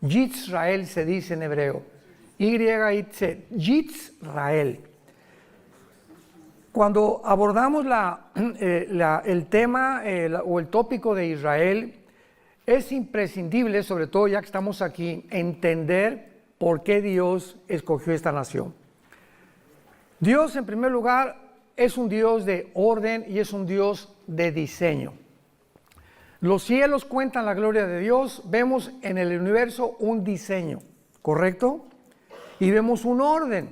Yitzrael se dice en hebreo. Y-I-T, Yitzrael. Cuando abordamos el tema o el tópico de Israel, es imprescindible, sobre todo ya que estamos aquí, entender por qué Dios escogió esta nación. Dios, en primer lugar, es un Dios de orden y es un Dios de diseño. Los cielos cuentan la gloria de Dios, vemos en el universo un diseño, ¿correcto? Y vemos un orden.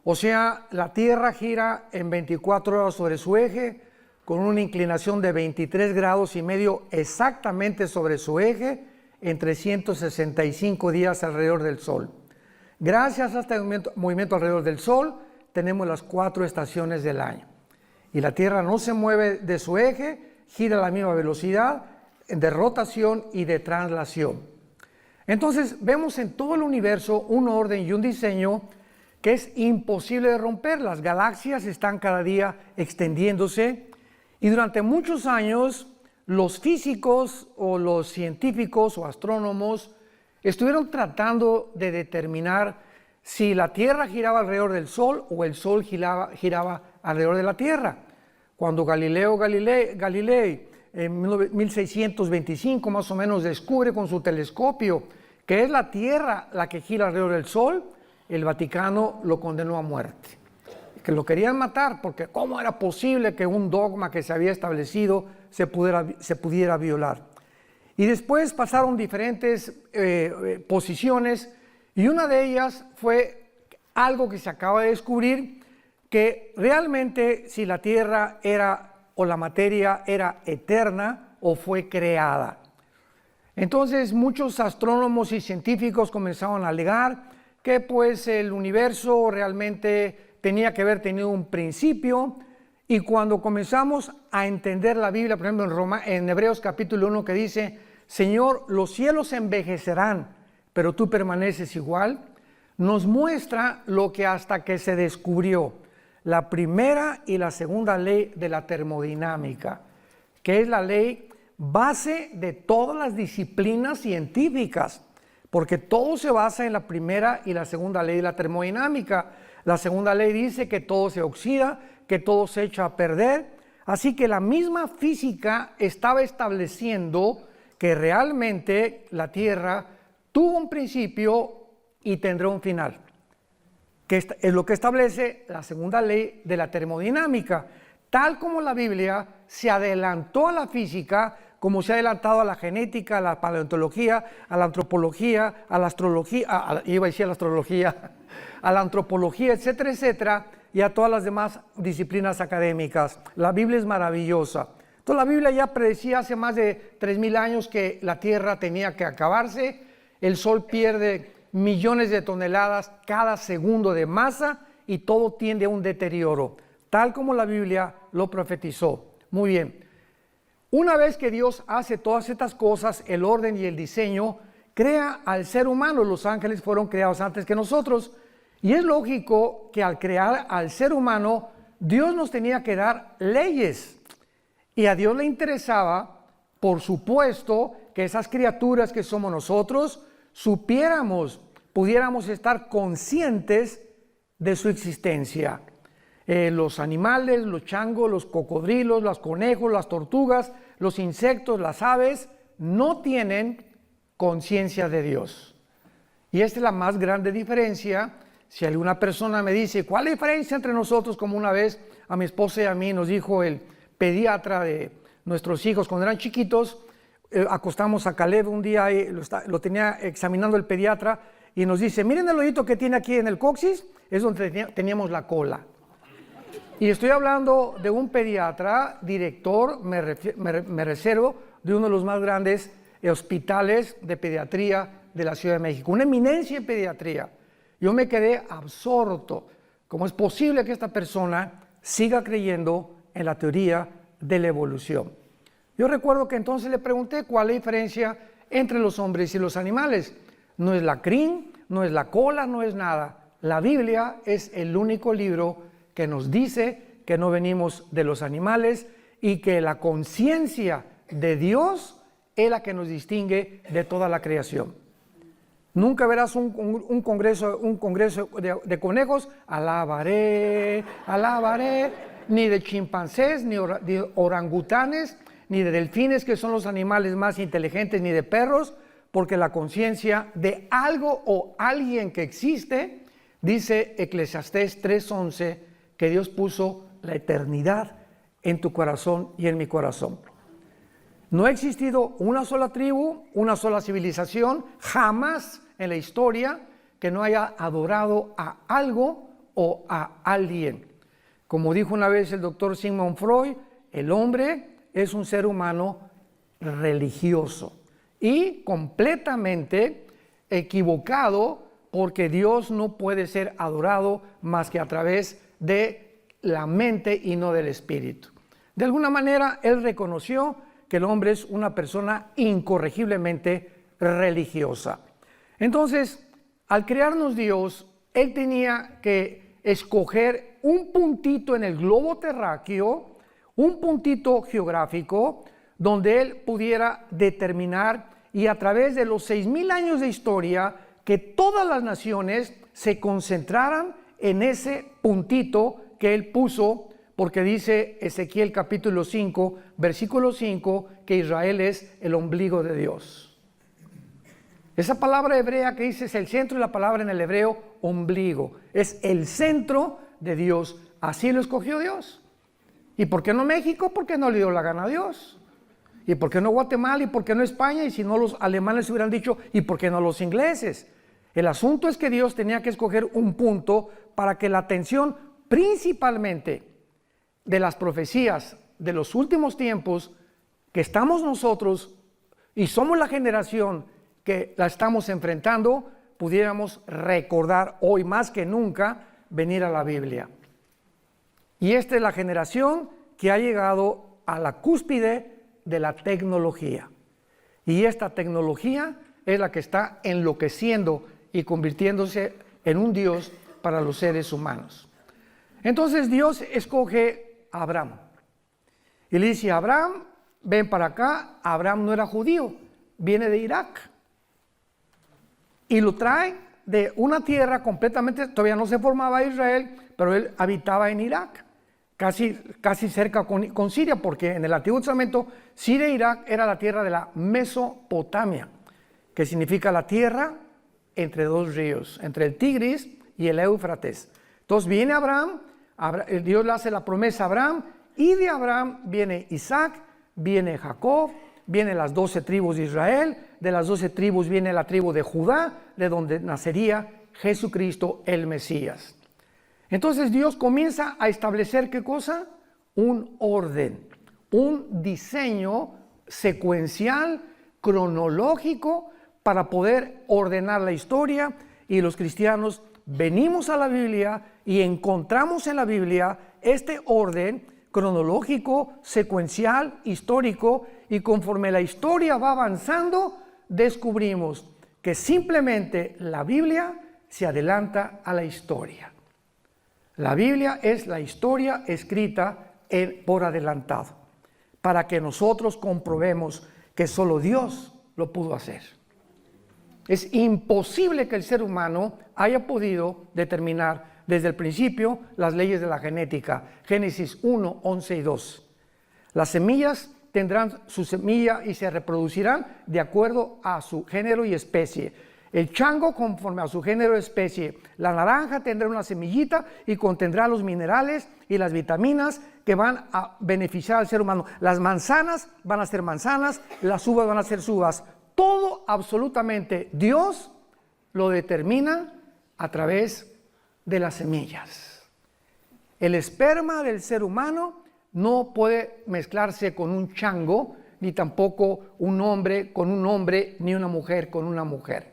O sea, la Tierra gira en 24 horas sobre su eje, con una inclinación de 23 grados y medio exactamente sobre su eje, en 365 días alrededor del Sol. Gracias a este movimiento alrededor del Sol, tenemos las 4 estaciones del año. Y la Tierra no se mueve de su eje, gira a la misma velocidad de rotación y de traslación. Entonces, vemos en todo el universo un orden y un diseño que es imposible de romper. Las galaxias están cada día extendiéndose y durante muchos años los físicos o los científicos o astrónomos estuvieron tratando de determinar si la Tierra giraba alrededor del Sol o el Sol giraba alrededor de la Tierra. Cuando Galileo Galilei en 1625 más o menos descubre con su telescopio que es la Tierra la que gira alrededor del Sol, el Vaticano lo condenó a muerte, que lo querían matar porque cómo era posible que un dogma que se había establecido se pudiera violar. Y después pasaron diferentes posiciones y una de ellas fue algo que se acaba de descubrir, que realmente si la Tierra o la materia era eterna o fue creada. Entonces muchos astrónomos y científicos comenzaron a alegar que pues el universo realmente tenía que haber tenido un principio, y cuando comenzamos a entender la Biblia, por ejemplo en Hebreos capítulo 1 que dice, Señor, los cielos envejecerán, pero tú permaneces igual, nos muestra lo que hasta que se descubrió la primera y la segunda ley de la termodinámica, que es la ley base de todas las disciplinas científicas, porque todo se basa en la primera y la segunda ley de la termodinámica. La segunda ley dice que todo se oxida, que todo se echa a perder, así que la misma física estaba estableciendo que realmente la Tierra tuvo un principio y tendrá un final, que es lo que establece la segunda ley de la termodinámica, tal como la Biblia se adelantó a la física, como se ha adelantado a la genética, a la paleontología, a la antropología, a la astrología, a la antropología, etcétera, etcétera, y a todas las demás disciplinas académicas. La Biblia es maravillosa. Entonces la Biblia ya predecía hace más de 3000 años que la Tierra tenía que acabarse, el Sol pierde millones de toneladas cada segundo de masa y todo tiende a un deterioro, tal como la Biblia lo profetizó. Muy bien. Una vez que Dios hace todas estas cosas, el orden y el diseño, crea al ser humano. Los ángeles fueron creados antes que nosotros. Y es lógico que al crear al ser humano, Dios nos tenía que dar leyes. Y a Dios le interesaba, por supuesto, que esas criaturas que somos nosotros, pudiéramos estar conscientes de su existencia. Los animales, los changos, los cocodrilos, los conejos, las tortugas, los insectos, las aves, no tienen conciencia de Dios. Y esta es la más grande diferencia. Si alguna persona me dice, ¿cuál es la diferencia entre nosotros? Como una vez a mi esposa y a mí nos dijo el pediatra de nuestros hijos cuando eran chiquitos, acostamos a Caleb un día y lo tenía examinando el pediatra y nos dice, miren el hoyito que tiene aquí en el coxis, es donde teníamos la cola. Y estoy hablando de un pediatra, director, me reservo, de uno de los más grandes hospitales de pediatría de la Ciudad de México, una eminencia en pediatría. Yo me quedé absorto. ¿Cómo es posible que esta persona siga creyendo en la teoría de la evolución? Yo recuerdo que entonces le pregunté cuál es la diferencia entre los hombres y los animales. No es la crin, no es la cola, no es nada. La Biblia es el único libro que nos dice que no venimos de los animales y que la conciencia de Dios es la que nos distingue de toda la creación. Nunca verás un congreso de conejos, alabaré, alabaré, ni de chimpancés, ni de orangutanes, ni de delfines, que son los animales más inteligentes, ni de perros, porque la conciencia de algo o alguien que existe, dice Eclesiastés 3:11, que Dios puso la eternidad en tu corazón y en mi corazón. No ha existido una sola tribu, una sola civilización, jamás en la historia que no haya adorado a algo o a alguien. Como dijo una vez el doctor Sigmund Freud, el hombre es un ser humano religioso y completamente equivocado, porque Dios no puede ser adorado más que a través de la mente y no del espíritu. De alguna manera, él reconoció que el hombre es una persona incorregiblemente religiosa. Entonces, al crearnos Dios, él tenía que escoger un puntito en el globo terráqueo, un puntito geográfico, donde él pudiera determinar, y a través de los 6,000 años de historia, que todas las naciones se concentraran en ese puntito que él puso, porque dice Ezequiel capítulo 5, versículo 5, que Israel es el ombligo de Dios. Esa palabra hebrea que dice es el centro, y la palabra en el hebreo ombligo, es el centro de Dios. Así lo escogió Dios. ¿Y por qué no México? Porque no le dio la gana a Dios. ¿Y por qué no Guatemala? ¿Y por qué no España? Y si no, los alemanes hubieran dicho, ¿y por qué no los ingleses? El asunto es que Dios tenía que escoger un punto para que la atención principalmente de las profecías de los últimos tiempos, que estamos nosotros y somos la generación que la estamos enfrentando, pudiéramos recordar hoy más que nunca venir a la Biblia. Y esta es la generación que ha llegado a la cúspide de la tecnología. Y esta tecnología es la que está enloqueciendo y convirtiéndose en un Dios para los seres humanos. Entonces Dios escoge a Abraham y le dice: Abraham, ven para acá. Abraham no era judío, viene de Irak, y lo trae de una tierra completamente, todavía no se formaba Israel, pero él habitaba en Irak, casi cerca con Siria, porque en el Antiguo Testamento Siria e Irak era la tierra de la Mesopotamia, que significa la tierra entre dos ríos, entre el Tigris y el Éufrates. Entonces viene Abraham, Dios le hace la promesa a Abraham, y de Abraham viene Isaac, viene Jacob, vienen las 12 tribus de Israel, de las 12 tribus viene la tribu de Judá, de donde nacería Jesucristo el Mesías. Entonces Dios comienza a establecer, ¿qué cosa? Un orden, un diseño secuencial, cronológico, para poder ordenar la historia, y los cristianos venimos a la Biblia y encontramos en la Biblia este orden cronológico, secuencial, histórico, y conforme la historia va avanzando, descubrimos que simplemente la Biblia se adelanta a la historia. La Biblia es la historia escrita por adelantado, para que nosotros comprobemos que solo Dios lo pudo hacer. Es imposible que el ser humano haya podido determinar desde el principio las leyes de la genética. Génesis 1, 11 y 2. Las semillas tendrán su semilla y se reproducirán de acuerdo a su género y especie. El chango conforme a su género y especie. La naranja tendrá una semillita y contendrá los minerales y las vitaminas que van a beneficiar al ser humano. Las manzanas van a ser manzanas, las uvas van a ser uvas. Todo absolutamente Dios lo determina a través de las semillas. El esperma del ser humano no puede mezclarse con un chango, ni tampoco un hombre con un hombre, ni una mujer con una mujer.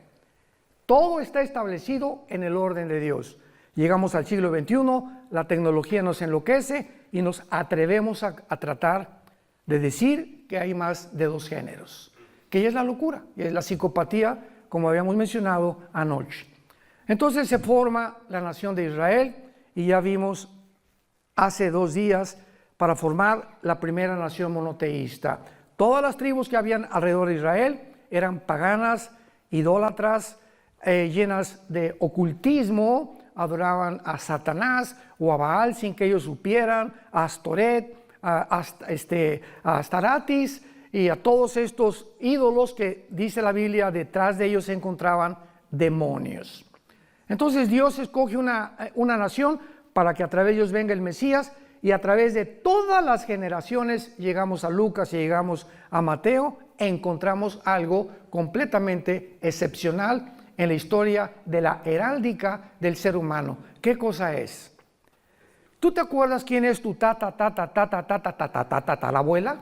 Todo está establecido en el orden de Dios. Llegamos al siglo XXI, la tecnología nos enloquece y nos atrevemos a tratar de decir que hay más de dos géneros, que ya es la locura, y es la psicopatía, como habíamos mencionado anoche. Entonces se forma la nación de Israel, y ya vimos hace 2 días, para formar la primera nación monoteísta. Todas las tribus que habían alrededor de Israel eran paganas, idólatras, llenas de ocultismo, adoraban a Satanás o a Baal sin que ellos supieran, a Astoret, a Astaratis y a todos estos ídolos que dice la Biblia, detrás de ellos se encontraban demonios. Entonces Dios escoge una nación para que a través de ellos venga el Mesías, y a través de todas las generaciones llegamos a Lucas y llegamos a Mateo, encontramos algo completamente excepcional en la historia de la heráldica del ser humano. ¿Qué cosa es? ¿Tú te acuerdas quién es tu la abuela?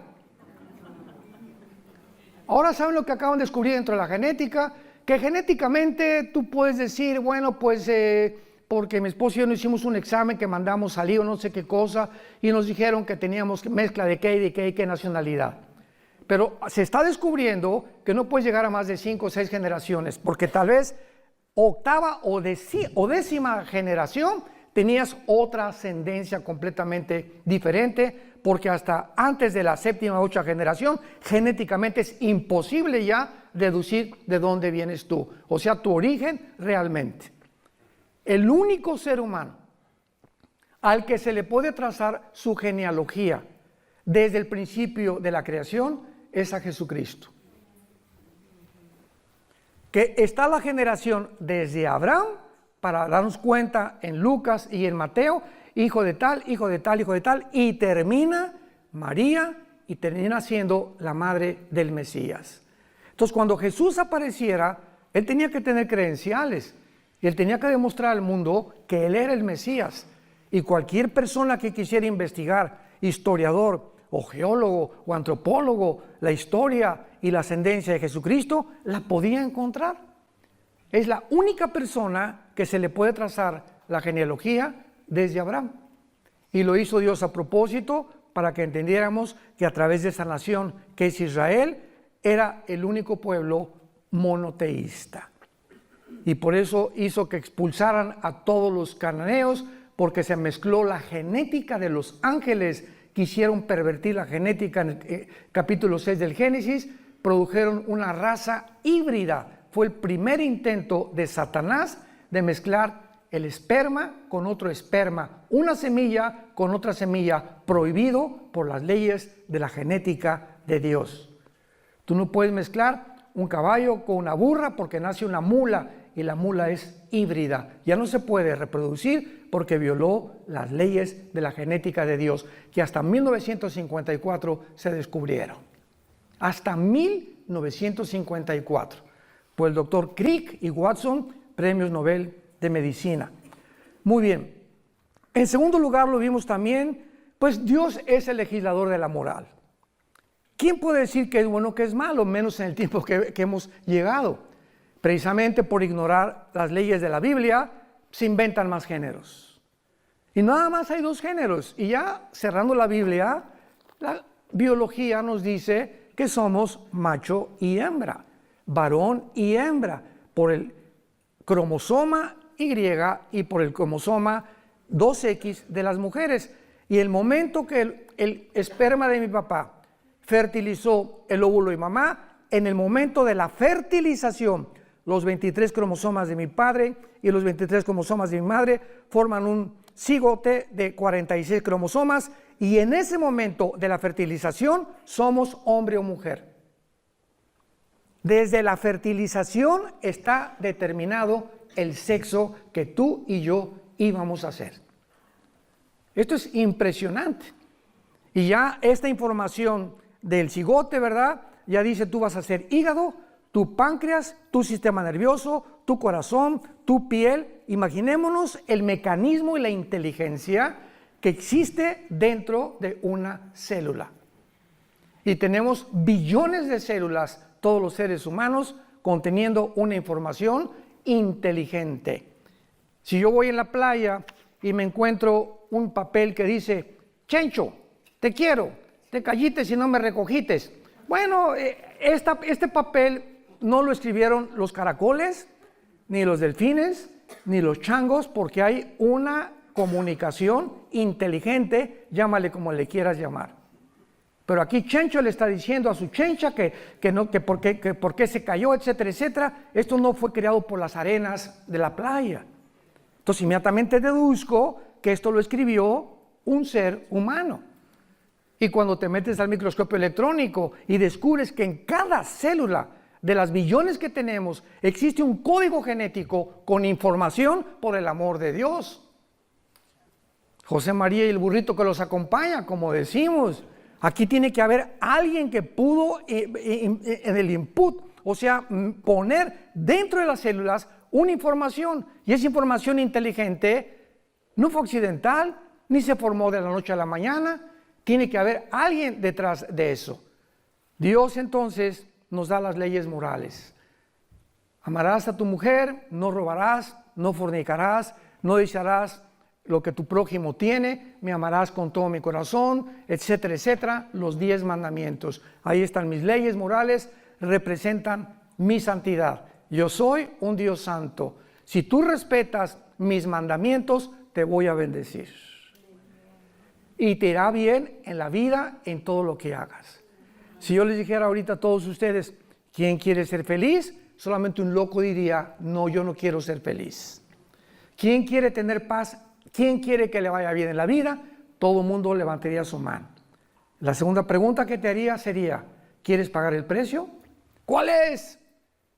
Ahora saben lo que acaban de descubrir dentro de la genética, que genéticamente tú puedes decir, bueno, pues porque mi esposo y yo no hicimos un examen que mandamos salir o no sé qué cosa, y nos dijeron que teníamos mezcla de qué y de qué y qué nacionalidad. Pero se está descubriendo que no puedes llegar a más de 5 o 6 generaciones, porque tal vez octava o décima generación tenías otra ascendencia completamente diferente, porque hasta antes de la séptima o 8ª generación, genéticamente es imposible ya deducir de dónde vienes tú, o sea, tu origen realmente. El único ser humano al que se le puede trazar su genealogía desde el principio de la creación es a Jesucristo. Que está la generación desde Abraham, para darnos cuenta en Lucas y en Mateo, hijo de tal, hijo de tal, hijo de tal, y termina María y termina siendo la madre del Mesías. Entonces, cuando Jesús apareciera, él tenía que tener credenciales y él tenía que demostrar al mundo que él era el Mesías. Y cualquier persona que quisiera investigar, historiador o geólogo o antropólogo, la historia y la ascendencia de Jesucristo, la podía encontrar. Es la única persona que se le puede trazar la genealogía desde Abraham. Y lo hizo Dios a propósito para que entendiéramos que a través de esa nación que es Israel, era el único pueblo monoteísta. Y por eso hizo que expulsaran a todos los cananeos, porque se mezcló la genética de los ángeles. Quisieron pervertir la genética en el capítulo 6 del Génesis, produjeron una raza híbrida. Fue el primer intento de Satanás de mezclar el esperma con otro esperma, una semilla con otra semilla, prohibido por las leyes de la genética de Dios. Tú no puedes mezclar un caballo con una burra porque nace una mula y la mula es híbrida. Ya no se puede reproducir porque violó las leyes de la genética de Dios, que hasta 1954 se descubrieron. Hasta 1954. Por el doctor Crick y Watson, premios Nobel de Medicina. Muy bien. En segundo lugar, lo vimos también, pues Dios es el legislador de la moral. ¿Quién puede decir que es bueno, que es malo, menos en el tiempo que hemos llegado? Precisamente por ignorar las leyes de la Biblia, se inventan más géneros. Y nada más hay 2 géneros. Y ya cerrando la Biblia, la biología nos dice que somos macho y hembra, varón y hembra, por el cromosoma Y y por el cromosoma 2X de las mujeres. Y el momento que el esperma de mi papá fertilizó el óvulo de mamá, en el momento de la fertilización, los 23 cromosomas de mi padre y los 23 cromosomas de mi madre forman un cigote de 46 cromosomas, y en ese momento de la fertilización somos hombre o mujer. Desde la fertilización está determinado el sexo que tú y yo íbamos a hacer. Esto es impresionante. Y ya esta información del cigote, ¿verdad? Ya dice, tú vas a ser hígado, tu páncreas, tu sistema nervioso, tu corazón, tu piel. Imaginémonos el mecanismo y la inteligencia que existe dentro de una célula. Y tenemos billones de células, todos los seres humanos, conteniendo una información inteligente. Si yo voy en la playa y me encuentro un papel que dice, Chencho, te quiero, te callites y no me recogites. Bueno, este papel no lo escribieron los caracoles, ni los delfines, ni los changos, porque hay una comunicación inteligente, llámale como le quieras llamar. Pero aquí Chencho le está diciendo a su chencha que por qué se cayó, etcétera, etcétera. Esto no fue creado por las arenas de la playa. Entonces inmediatamente deduzco que esto lo escribió un ser humano. Y cuando te metes al microscopio electrónico y descubres que en cada célula de las billones que tenemos existe un código genético con información por el amor de Dios. José María y el burrito que los acompaña, como decimos. Aquí tiene que haber alguien que pudo en el input, o sea, poner dentro de las células una información. Y esa información inteligente no fue accidental, ni se formó de la noche a la mañana. Tiene que haber alguien detrás de eso. Dios entonces nos da las leyes morales. Amarás a tu mujer, no robarás, no fornicarás, no desearás lo que tu prójimo tiene, me amarás con todo mi corazón, etcétera, etcétera. Los 10 mandamientos. Ahí están mis leyes morales, representan mi santidad. Yo soy un Dios santo. Si tú respetas mis mandamientos, te voy a bendecir. Y te irá bien en la vida, en todo lo que hagas. Si yo les dijera ahorita a todos ustedes, ¿quién quiere ser feliz? Solamente un loco diría, no, yo no quiero ser feliz. ¿Quién quiere tener paz? ¿Quién quiere que le vaya bien en la vida? Todo el mundo levantaría su mano. La segunda pregunta que te haría sería, ¿quieres pagar el precio? ¿Cuál es?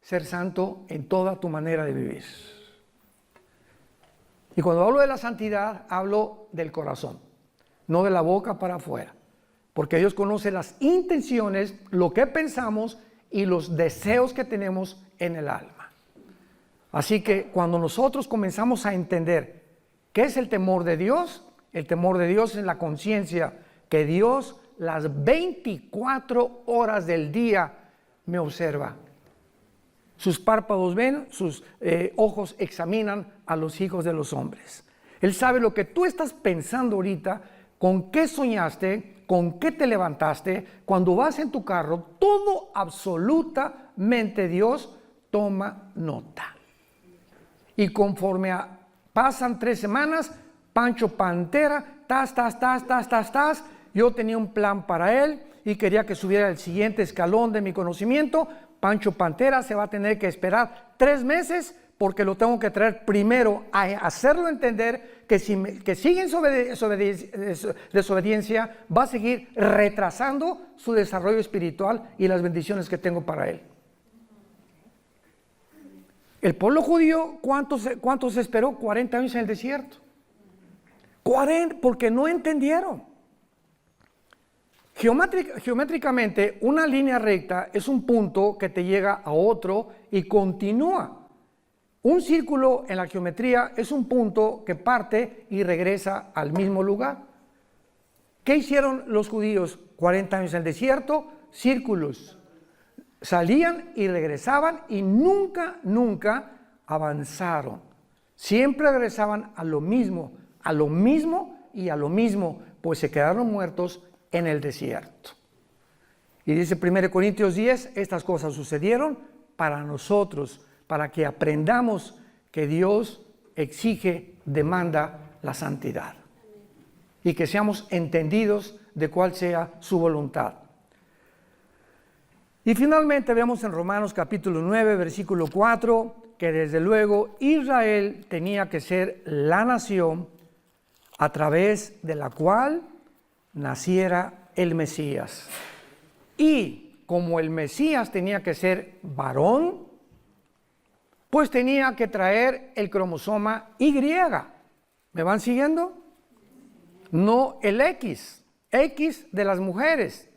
Ser santo en toda tu manera de vivir. Y cuando hablo de la santidad, hablo del corazón, no de la boca para afuera. Porque Dios conoce las intenciones, lo que pensamos y los deseos que tenemos en el alma. Así que cuando nosotros comenzamos a entender ¿qué es el temor de Dios? El temor de Dios es la conciencia que Dios las 24 horas del día me observa. Sus párpados ven, sus ojos examinan a los hijos de los hombres. Él sabe lo que tú estás pensando ahorita, con qué soñaste, con qué te levantaste, cuando vas en tu carro, todo absolutamente Dios toma nota. Y conforme pasan 3 semanas, Pancho Pantera, yo tenía un plan para él y quería que subiera al siguiente escalón de mi conocimiento. Pancho Pantera se va a tener que esperar 3 meses porque lo tengo que traer primero a hacerlo entender que si sigue en desobediencia va a seguir retrasando su desarrollo espiritual y las bendiciones que tengo para él. El pueblo judío, ¿cuántos esperó? 40 años en el desierto. 40, porque no entendieron. Geométricamente, una línea recta es un punto que te llega a otro y continúa. Un círculo en la geometría es un punto que parte y regresa al mismo lugar. ¿Qué hicieron los judíos? 40 años en el desierto, círculos. Salían y regresaban y nunca avanzaron. Siempre regresaban a lo mismo y a lo mismo, pues se quedaron muertos en el desierto. Y dice 1 Corintios 10, estas cosas sucedieron para nosotros, para que aprendamos que Dios exige, demanda la santidad. Y que seamos entendidos de cuál sea su voluntad. Y finalmente vemos en Romanos capítulo 9, versículo 4, que desde luego Israel tenía que ser la nación a través de la cual naciera el Mesías. Y como el Mesías tenía que ser varón, pues tenía que traer el cromosoma Y. ¿Me van siguiendo? No el X de las mujeres.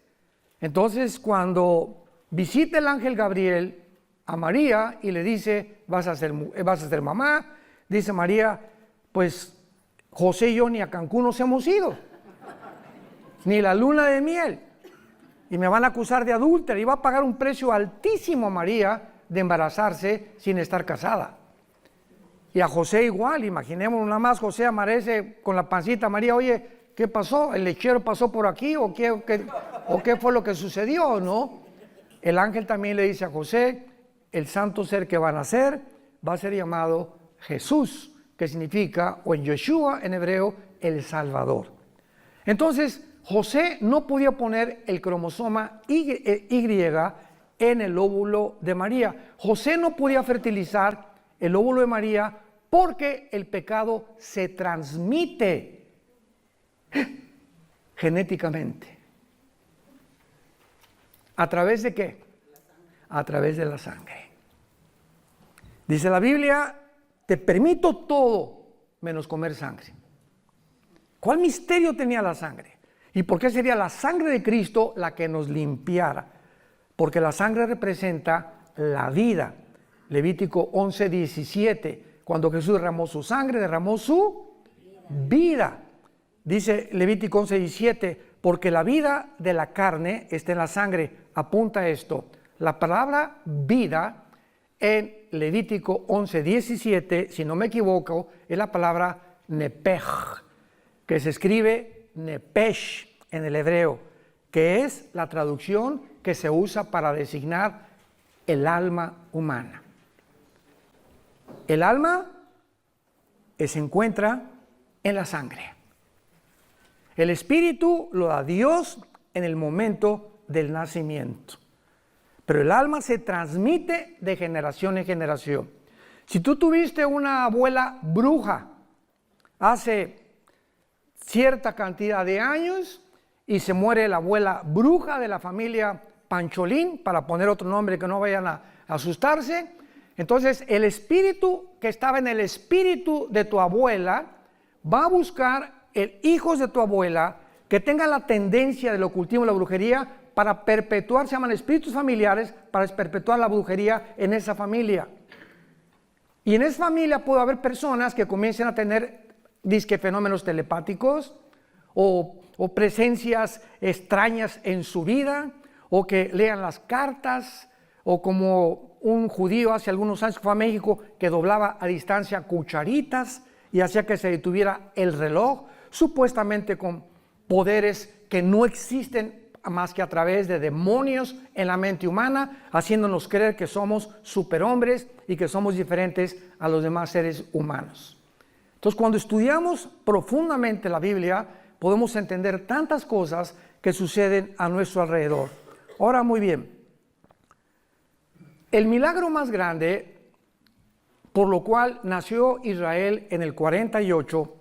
Entonces cuando visita el ángel Gabriel a María y le dice, vas a ser mamá, dice María, pues José y yo ni a Cancún nos hemos ido, ni la luna de miel, y me van a acusar de adúltera, y va a pagar un precio altísimo a María de embarazarse sin estar casada. Y a José igual, imaginémonos nada más, José amanece con la pancita, María, oye, ¿qué pasó? ¿El lechero pasó por aquí o qué fue lo que sucedió, no? El ángel también le dice a José, el santo ser que va a nacer va a ser llamado Jesús, que significa, o en Yeshua en hebreo, el Salvador. Entonces, José no podía poner el cromosoma Y en el óvulo de María. José no podía fertilizar el óvulo de María porque el pecado se transmite genéticamente. ¿A través de qué? A través de la sangre. Dice la Biblia, te permito todo menos comer sangre. ¿Cuál misterio tenía la sangre? ¿Y por qué sería la sangre de Cristo la que nos limpiara? Porque la sangre representa la vida. Levítico 11:17, cuando Jesús derramó su sangre, derramó su vida. Dice Levítico 11:17, porque la vida de la carne está en la sangre. Apunta esto. La palabra vida en Levítico 11:17, si no me equivoco, es la palabra nepej, que se escribe nepesh en el hebreo, que es la traducción que se usa para designar el alma humana. El alma se encuentra en la sangre. El espíritu lo da Dios en el momento del nacimiento. Pero el alma se transmite de generación en generación. Si tú tuviste una abuela bruja hace cierta cantidad de años y se muere la abuela bruja de la familia Pancholín, para poner otro nombre que no vayan a asustarse, entonces el espíritu que estaba en el espíritu de tu abuela va a buscar hijos de tu abuela que tengan la tendencia del ocultismo y la brujería para perpetuar, se llaman espíritus familiares, para perpetuar la brujería en esa familia. Y en esa familia puede haber personas que comiencen a tener disque fenómenos telepáticos o presencias extrañas en su vida, o que lean las cartas, o como un judío hace algunos años que fue a México, que doblaba a distancia cucharitas y hacía que se detuviera el reloj, supuestamente con poderes que no existen más que a través de demonios en la mente humana, haciéndonos creer que somos superhombres y que somos diferentes a los demás seres humanos. Entonces, cuando estudiamos profundamente la Biblia, podemos entender tantas cosas que suceden a nuestro alrededor. Ahora, muy bien, el milagro más grande por lo cual nació Israel en el 48,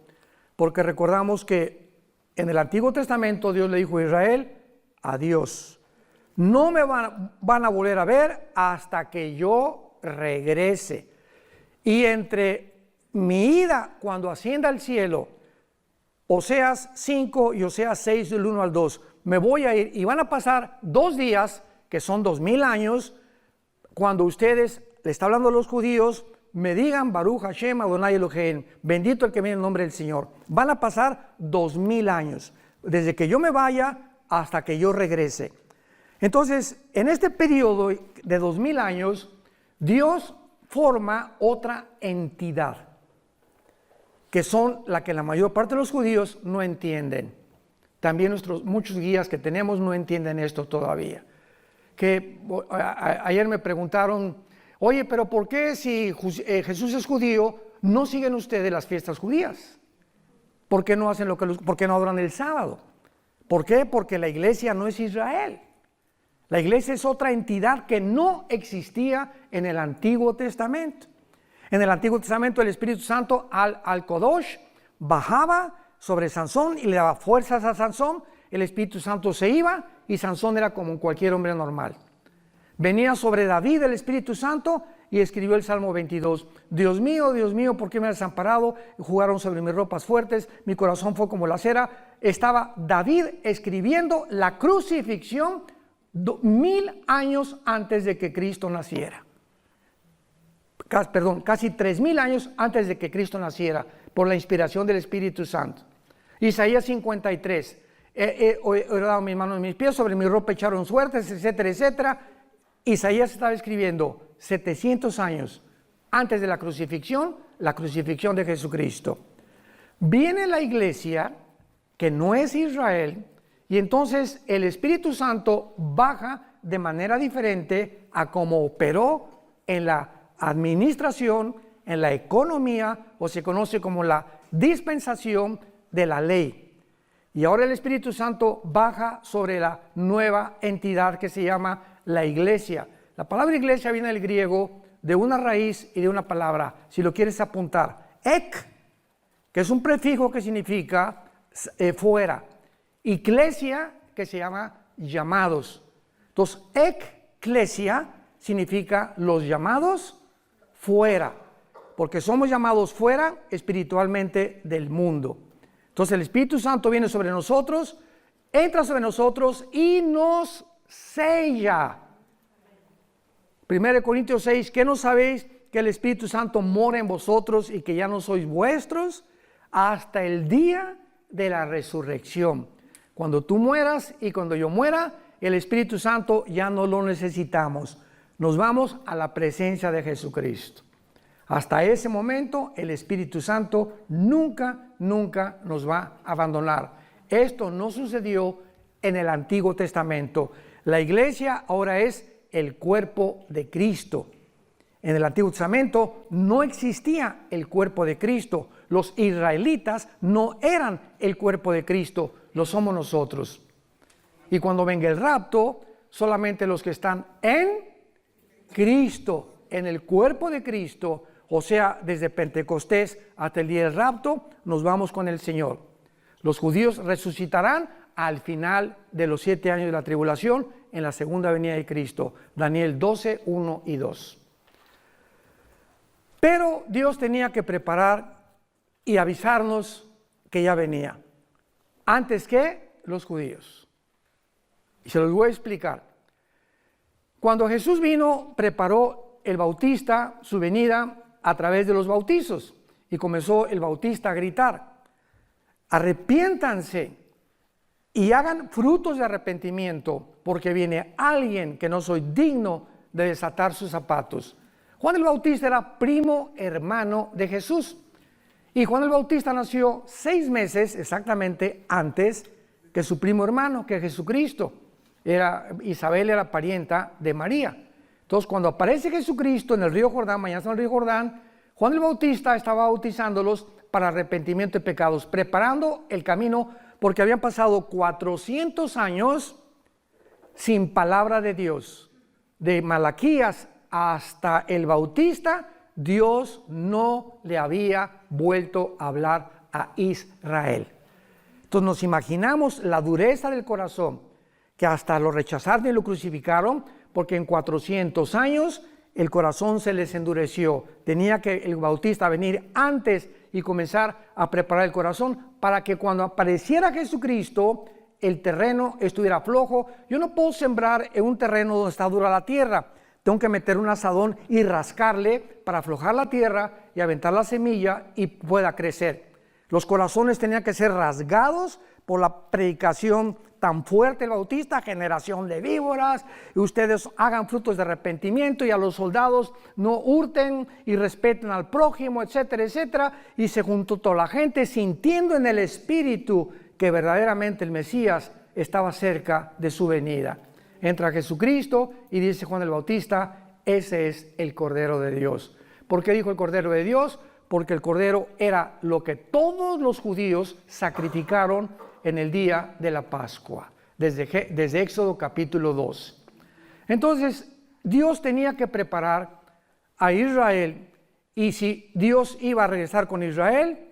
porque recordamos que en el Antiguo Testamento Dios le dijo a Israel, adiós, no me van a volver a ver hasta que yo regrese. Y entre mi ida cuando ascienda al cielo, Oseas 5 y Oseas 6 del 1 al 2, me voy a ir y van a pasar 2 días, que son 2000 años, cuando ustedes, le está hablando a los judíos, me digan Baruch Hashem Adonai Elohim, bendito el que viene en el nombre del Señor. Van a pasar 2000 años, desde que yo me vaya hasta que yo regrese. Entonces, en este periodo de 2000 años, Dios forma otra entidad, que son la que la mayor parte de los judíos no entienden. También muchos guías que tenemos no entienden esto todavía. Que ayer me preguntaron, oye, pero ¿por qué si Jesús es judío, no siguen ustedes las fiestas judías? ¿Por qué no hacen por qué no adoran el sábado? ¿Por qué? Porque la iglesia no es Israel. La iglesia es otra entidad que no existía en el Antiguo Testamento. En el Antiguo Testamento el Espíritu Santo al Kodosh bajaba sobre Sansón y le daba fuerzas a Sansón. El Espíritu Santo se iba y Sansón era como cualquier hombre normal. Venía sobre David el Espíritu Santo y escribió el Salmo 22. Dios mío, ¿por qué me has desamparado? Jugaron sobre mis ropas fuertes, mi corazón fue como la cera. Estaba David escribiendo la crucifixión 1000 años antes de que Cristo naciera. Casi 3000 años antes de que Cristo naciera, por la inspiración del Espíritu Santo. Isaías 53. He dado mis manos y mis pies, sobre mi ropa echaron suertes, etcétera, etcétera. Isaías estaba escribiendo 700 años antes de la crucifixión de Jesucristo. Viene la iglesia, que no es Israel, y entonces el Espíritu Santo baja de manera diferente a como operó en la administración, en la economía, o se conoce como la dispensación de la ley. Y ahora el Espíritu Santo baja sobre la nueva entidad que se llama la iglesia. La palabra iglesia viene del griego de una raíz y de una palabra, si lo quieres apuntar, ek, que es un prefijo que significa fuera, iglesia, que se llama llamados. Entonces, eclesia significa los llamados fuera, porque somos llamados fuera espiritualmente del mundo. Entonces el Espíritu Santo viene sobre nosotros, entra sobre nosotros y nos sella. 1 Corintios 6, ¿qué no sabéis que el Espíritu Santo mora en vosotros y que ya no sois vuestros hasta el día de la resurrección? Cuando tú mueras y cuando yo muera, el Espíritu Santo ya no lo necesitamos. Nos vamos a la presencia de Jesucristo. Hasta ese momento, el Espíritu Santo nunca nos va a abandonar. Esto no sucedió en el Antiguo Testamento. La iglesia ahora es el cuerpo de Cristo. En el Antiguo Testamento no existía el cuerpo de Cristo. Los israelitas no eran el cuerpo de Cristo, lo somos nosotros. Y cuando venga el rapto, solamente los que están en Cristo, en el cuerpo de Cristo, o sea, desde Pentecostés hasta el día del rapto, nos vamos con el Señor. Los judíos resucitarán al final de los 7 años de la tribulación, en la segunda venida de Cristo. Daniel 12, 1 y 2. Pero Dios tenía que preparar y avisarnos que ya venía, antes que los judíos. Y se los voy a explicar. Cuando Jesús vino, preparó el Bautista su venida a través de los bautizos. Y comenzó el Bautista a gritar: arrepiéntanse y hagan frutos de arrepentimiento, porque viene alguien que no soy digno de desatar sus zapatos. Juan el Bautista era primo hermano de Jesús. Y Juan el Bautista nació 6 meses exactamente antes que su primo hermano, que Jesucristo. Isabel era parienta de María. Entonces, cuando aparece Jesucristo en el río Jordán, mañana en el río Jordán, Juan el Bautista estaba bautizándolos para arrepentimiento de pecados, preparando el camino, porque habían pasado 400 años sin palabra de Dios. De Malaquías hasta el Bautista, Dios no le había vuelto a hablar a Israel. Entonces nos imaginamos la dureza del corazón, que hasta lo rechazaron y lo crucificaron, porque en 400 años el corazón se les endureció. Tenía que el Bautista venir antes y comenzar a preparar el corazón para que cuando apareciera Jesucristo, el terreno estuviera flojo. Yo no puedo sembrar en un terreno donde está dura la tierra. Tengo que meter un asadón y rascarle para aflojar la tierra y aventar la semilla y pueda crecer. Los corazones tenían que ser rasgados por la predicación tan fuerte del Bautista: generación de víboras, y ustedes hagan frutos de arrepentimiento, y a los soldados no hurten y respeten al prójimo, etcétera, etcétera. Y se juntó toda la gente sintiendo en el espíritu que verdaderamente el Mesías estaba cerca de su venida. Entra Jesucristo y dice Juan el Bautista: ese es el Cordero de Dios. ¿Por qué dijo el Cordero de Dios? Porque el Cordero era lo que todos los judíos sacrificaron en el día de la Pascua, desde Éxodo capítulo 2. Entonces, Dios tenía que preparar a Israel, y si Dios iba a regresar con Israel,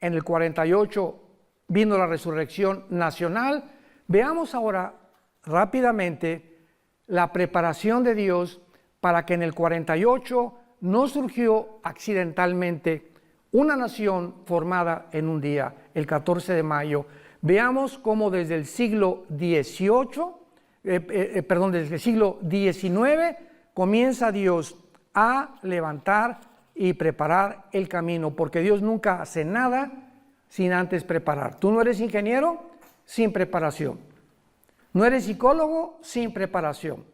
en el 48 vino la resurrección nacional. Veamos ahora rápidamente la preparación de Dios para que en el 48 no surgió accidentalmente una nación formada en un día, el 14 de mayo. Veamos cómo desde el siglo XVIII, desde el siglo XIX, comienza Dios a levantar y preparar el camino, porque Dios nunca hace nada sin antes preparar. Tú no eres ingeniero sin preparación. No eres psicólogo sin preparación.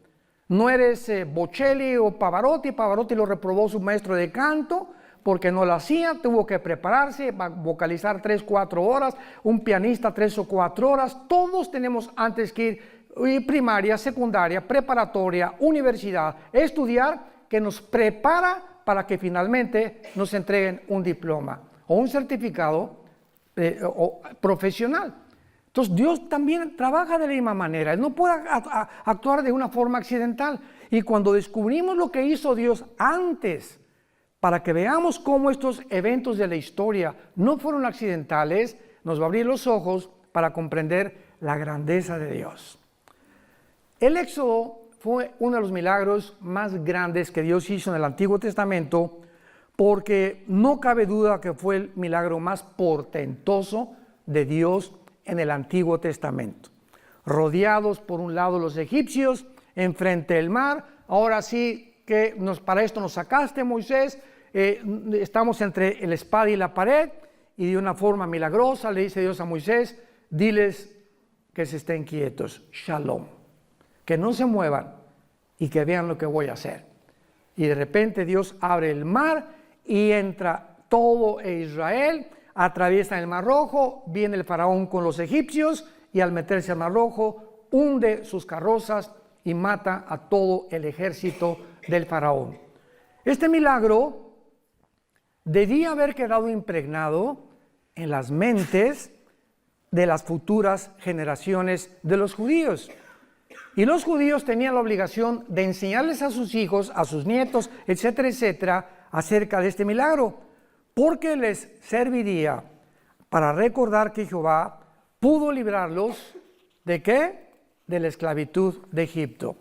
No eres Bocelli o Pavarotti. Pavarotti lo reprobó su maestro de canto porque no lo hacía, tuvo que prepararse, vocalizar 3-4 horas, un pianista 3 o 4 horas. Todos tenemos antes que ir primaria, secundaria, preparatoria, universidad, estudiar, que nos prepara para que finalmente nos entreguen un diploma o un certificado profesional. Entonces Dios también trabaja de la misma manera. Él no puede actuar de una forma accidental. Y cuando descubrimos lo que hizo Dios antes, para que veamos cómo estos eventos de la historia no fueron accidentales, nos va a abrir los ojos para comprender la grandeza de Dios. El Éxodo fue uno de los milagros más grandes que Dios hizo en el Antiguo Testamento, porque no cabe duda que fue el milagro más portentoso de Dios en el Antiguo Testamento. Rodeados por un lado los egipcios, enfrente del mar, ahora sí que para esto nos sacaste, Moisés, estamos entre la espada y la pared, y de una forma milagrosa le dice Dios a Moisés, diles que se estén quietos, shalom, que no se muevan y que vean lo que voy a hacer. Y de repente Dios abre el mar y entra todo Israel, atraviesa el Mar Rojo, viene el faraón con los egipcios y al meterse al Mar Rojo hunde sus carrozas y mata a todo el ejército del faraón. Este milagro debía haber quedado impregnado en las mentes de las futuras generaciones de los judíos. Y los judíos tenían la obligación de enseñarles a sus hijos, a sus nietos, etcétera, etcétera, acerca de este milagro, porque les serviría para recordar que Jehová pudo librarlos ¿de qué? De la esclavitud de Egipto.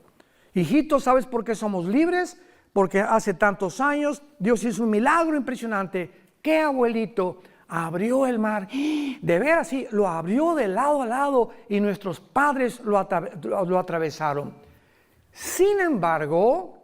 Hijito, ¿sabes por qué somos libres? Porque hace tantos años Dios hizo un milagro impresionante. ¿Qué, abuelito? Abrió el mar, de veras, sí, lo abrió de lado a lado y nuestros padres lo atravesaron. Sin embargo,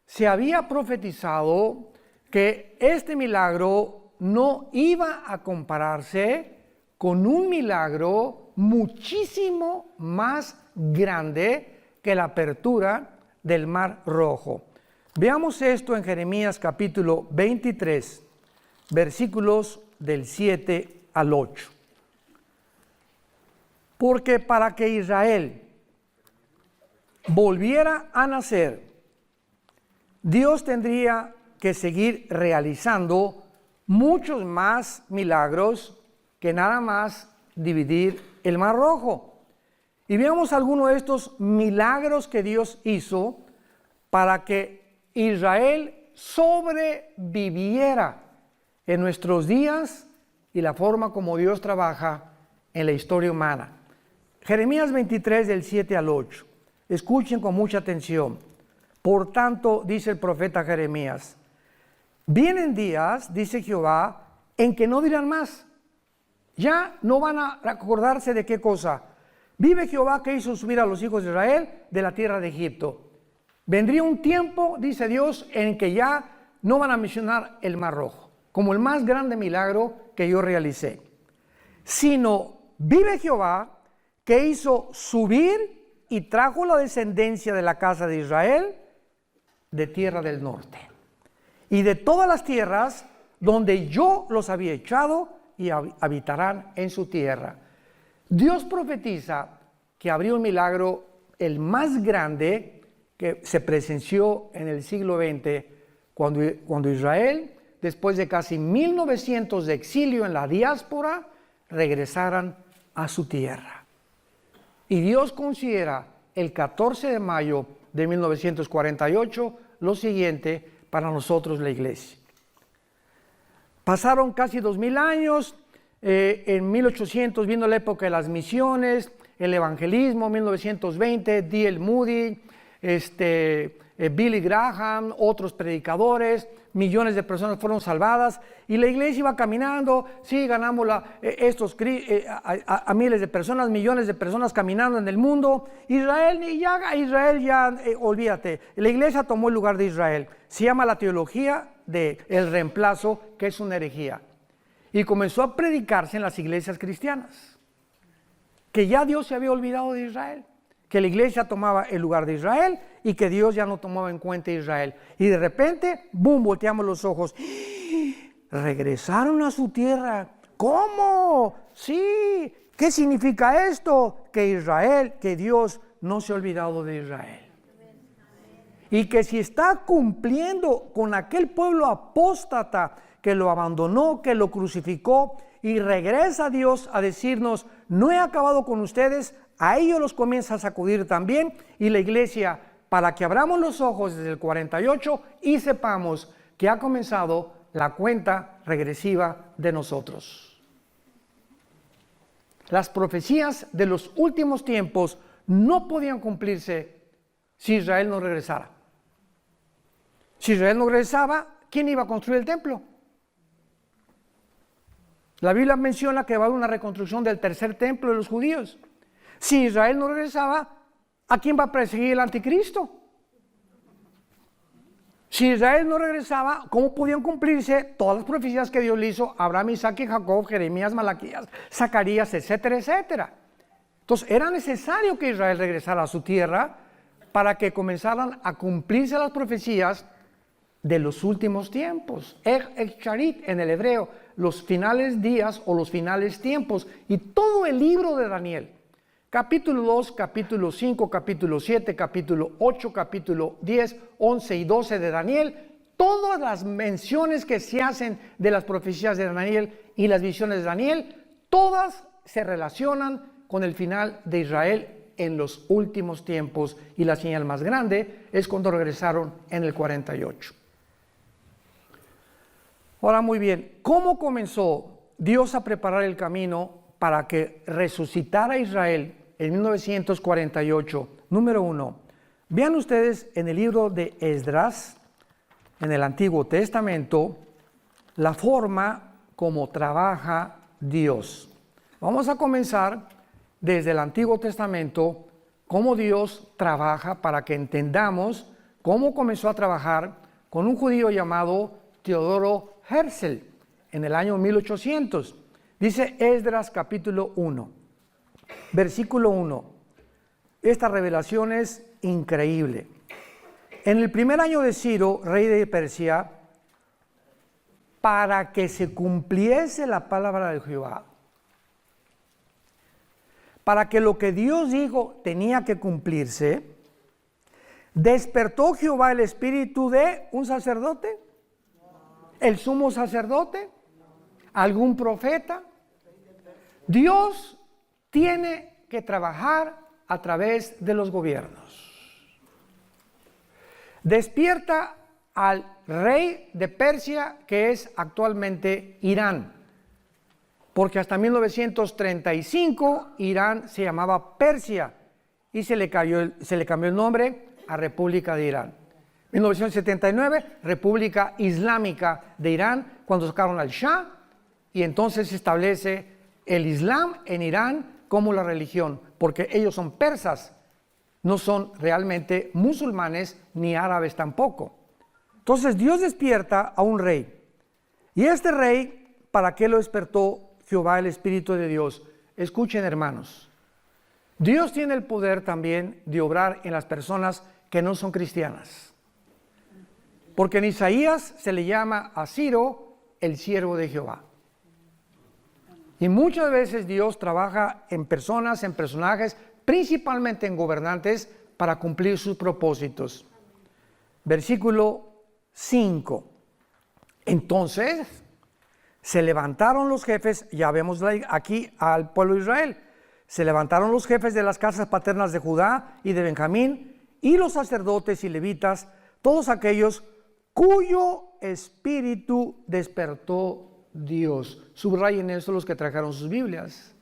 se había profetizado que este milagro no iba a compararse con un milagro muchísimo más grande que la apertura del Mar Rojo. Veamos esto en Jeremías capítulo 23, versículos del 7 al 8. Porque para que Israel volviera a nacer, Dios tendría que seguir realizando muchos más milagros que nada más dividir el Mar Rojo. Y veamos algunos de estos milagros que Dios hizo para que Israel sobreviviera en nuestros días y la forma como Dios trabaja en la historia humana. Jeremías 23 del 7 al 8. Escuchen con mucha atención. Por tanto, dice el profeta Jeremías, vienen días, dice Jehová, en que no dirán más. Ya no van a acordarse de qué cosa. Vive Jehová que hizo subir a los hijos de Israel de la tierra de Egipto. Vendría un tiempo, dice Dios, en que ya no van a mencionar el Mar Rojo como el más grande milagro que yo realicé, sino vive Jehová que hizo subir y trajo la descendencia de la casa de Israel de tierra del norte y de todas las tierras donde yo los había echado y habitarán en su tierra. Dios profetiza que habría un milagro, el más grande que se presenció en el siglo XX, cuando Israel, después de casi 1900 de exilio en la diáspora, regresaran a su tierra. Y Dios considera el 14 de mayo de 1948 lo siguiente para nosotros la iglesia. Pasaron casi 2000 años, en 1800 vino la época de las misiones, el evangelismo, 1920, D.L. Moody, Billy Graham, otros predicadores, millones de personas fueron salvadas y la iglesia iba caminando, sí, ganamos a miles de personas, millones de personas caminando en el mundo. Israel ya, olvídate, la iglesia tomó el lugar de Israel. Se llama la teología del reemplazo, que es una herejía. Y comenzó a predicarse en las iglesias cristianas, que ya Dios se había olvidado de Israel, que la iglesia tomaba el lugar de Israel y que Dios ya no tomaba en cuenta a Israel. Y de repente, boom, volteamos los ojos. Regresaron a su tierra. ¿Cómo? Sí. ¿Qué significa esto? Que Dios no se ha olvidado de Israel. Y que si está cumpliendo con aquel pueblo apóstata que lo abandonó, que lo crucificó y regresa Dios a decirnos, no he acabado con ustedes, a ellos los comienza a sacudir también, y la iglesia, para que abramos los ojos desde el 48 y sepamos que ha comenzado la cuenta regresiva de nosotros. Las profecías de los últimos tiempos no podían cumplirse si Israel no regresara. Si Israel no regresaba, ¿quién iba a construir el templo? La Biblia menciona que va a haber una reconstrucción del tercer templo de los judíos. Si Israel no regresaba, ¿a quién va a perseguir el anticristo? Si Israel no regresaba, ¿cómo podían cumplirse todas las profecías que Dios le hizo a Abraham, Isaac y Jacob, Jeremías, Malaquías, Zacarías, etcétera, etcétera? Entonces era necesario que Israel regresara a su tierra para que comenzaran a cumplirse las profecías de los últimos tiempos. Charit en el hebreo, los finales días o los finales tiempos, y todo el libro de Daniel. Capítulo 2, capítulo 5, capítulo 7, capítulo 8, capítulo 10, 11 y 12 de Daniel, todas las menciones que se hacen de las profecías de Daniel y las visiones de Daniel, todas se relacionan con el final de Israel en los últimos tiempos, y la señal más grande es cuando regresaron en el 48. Ahora, muy bien, ¿cómo comenzó Dios a preparar el camino para que resucitara Israel en 1948? Número 1, vean ustedes en el libro de Esdras, en el Antiguo Testamento, la forma como trabaja Dios. Vamos a comenzar desde el Antiguo Testamento, cómo Dios trabaja, para que entendamos cómo comenzó a trabajar con un judío llamado Teodoro Herzl en el año 1800. Dice Esdras capítulo 1, versículo 1. Esta revelación es increíble. En el primer año de Ciro, rey de Persia, para que se cumpliese la palabra de Jehová, para que lo que Dios dijo tenía que cumplirse, despertó Jehová el espíritu de un sacerdote, el sumo sacerdote, algún profeta. Dios tiene que trabajar a través de los gobiernos. Despierta al rey de Persia, que es actualmente Irán, porque hasta 1935 Irán se llamaba Persia y se le cambió el nombre a República de Irán. 1979, República Islámica de Irán, cuando sacaron al Shah, y entonces se establece el Islam en Irán como la religión, porque ellos son persas, no son realmente musulmanes ni árabes tampoco. Entonces Dios despierta a un rey, y este rey, ¿para qué lo despertó Jehová el Espíritu de Dios? Escuchen, hermanos, Dios tiene el poder también de obrar en las personas que no son cristianas. Porque en Isaías se le llama a Ciro el siervo de Jehová. Y muchas veces Dios trabaja en personas, en personajes, principalmente en gobernantes, para cumplir sus propósitos. Versículo 5. Entonces se levantaron los jefes, ya vemos aquí al pueblo de Israel, se levantaron los jefes de las casas paternas de Judá y de Benjamín, y los sacerdotes y levitas, todos aquellos cuyo espíritu despertó Dios. Subrayen eso los que trajeron sus Biblias.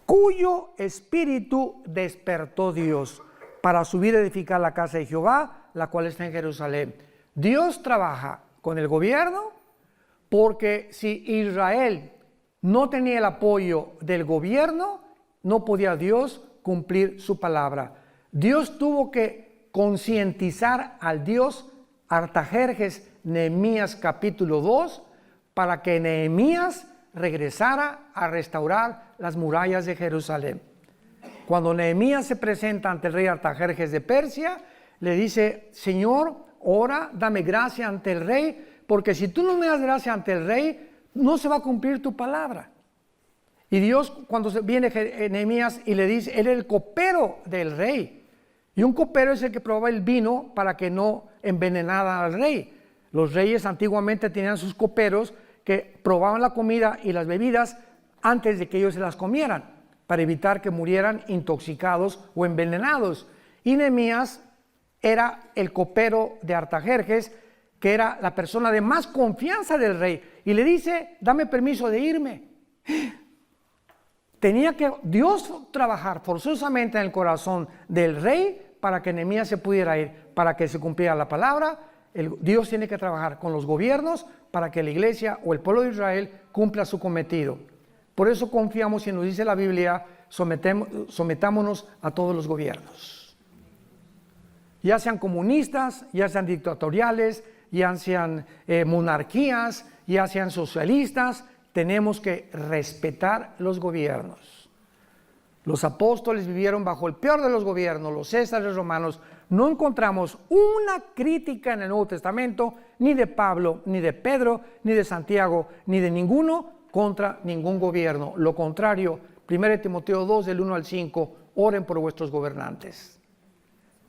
Cuyo espíritu despertó Dios para subir a edificar la casa de Jehová, la cual está en Jerusalén. Dios trabaja con el gobierno, porque si Israel no tenía el apoyo del gobierno, no podía Dios cumplir su palabra. Dios tuvo que concientizar al Dios Artajerjes, Nehemías capítulo 2, para que Nehemías regresara a restaurar las murallas de Jerusalén. Cuando Nehemías se presenta ante el rey Artajerjes de Persia, le dice: Señor, ora, dame gracia ante el rey, porque si tú no me das gracia ante el rey, no se va a cumplir tu palabra. Y Dios, cuando viene Nehemías y le dice, él era el copero del rey, y un copero es el que probaba el vino para que no envenenara al rey. Los reyes antiguamente tenían sus coperos que probaban la comida y las bebidas antes de que ellos se las comieran, para evitar que murieran intoxicados o envenenados. Y Nehemías era el copero de Artajerjes, que era la persona de más confianza del rey, y le dice: dame permiso de irme. Tenía que Dios trabajar forzosamente en el corazón del rey para que Nehemías se pudiera ir, para que se cumpliera la palabra. Dios tiene que trabajar con los gobiernos para que la iglesia o el pueblo de Israel cumpla su cometido. Por eso confiamos, y nos dice la Biblia, sometámonos a todos los gobiernos, ya sean comunistas, ya sean dictatoriales, ya sean monarquías, ya sean socialistas. Tenemos que respetar los gobiernos. Los apóstoles vivieron bajo el peor de los gobiernos, los césares romanos. No encontramos una crítica en el Nuevo Testamento, ni de Pablo, ni de Pedro, ni de Santiago, ni de ninguno contra ningún gobierno. Lo contrario, 1 Timoteo 2, del 1 al 5, oren por vuestros gobernantes.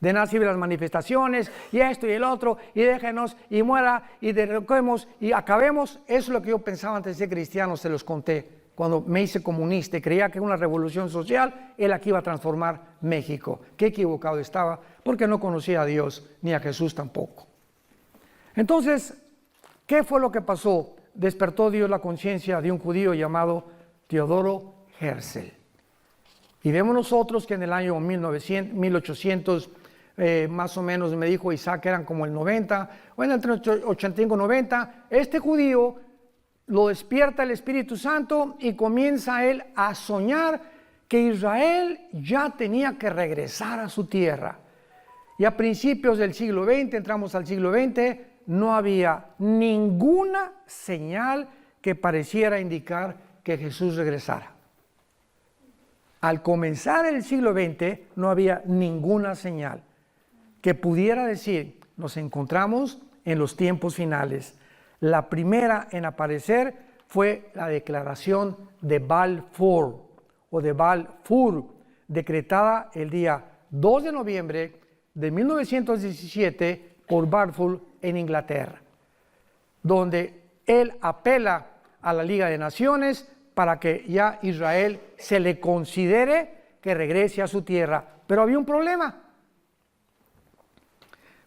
De nada sirven las manifestaciones, y esto y el otro, y déjenos, y muera, y derroquemos, y acabemos. Eso es lo que yo pensaba antes de ser cristiano, se los conté. Cuando me hice comunista y creía que una revolución social era la que iba a transformar México. Qué equivocado estaba, porque no conocía a Dios, ni a Jesús tampoco. Entonces, ¿qué fue lo que pasó? Despertó Dios la conciencia de un judío llamado Teodoro Herzl. Y vemos nosotros que en el año 1800, más o menos, me dijo Isaac, eran como el 90, bueno, entre 85 y 90, este judío lo despierta el Espíritu Santo y comienza él a soñar que Israel ya tenía que regresar a su tierra. Y a principios del siglo XX, entramos al siglo XX, no había ninguna señal que pareciera indicar que Jesús regresara. Al comenzar el siglo XX no había ninguna señal que pudiera decir: nos encontramos en los tiempos finales. La primera en aparecer fue la declaración de Balfour, o de Balfour, decretada el día 2 de noviembre de 1917 por Balfour en Inglaterra, donde él apela a la Liga de Naciones para que ya Israel se le considere que regrese a su tierra. Pero había un problema.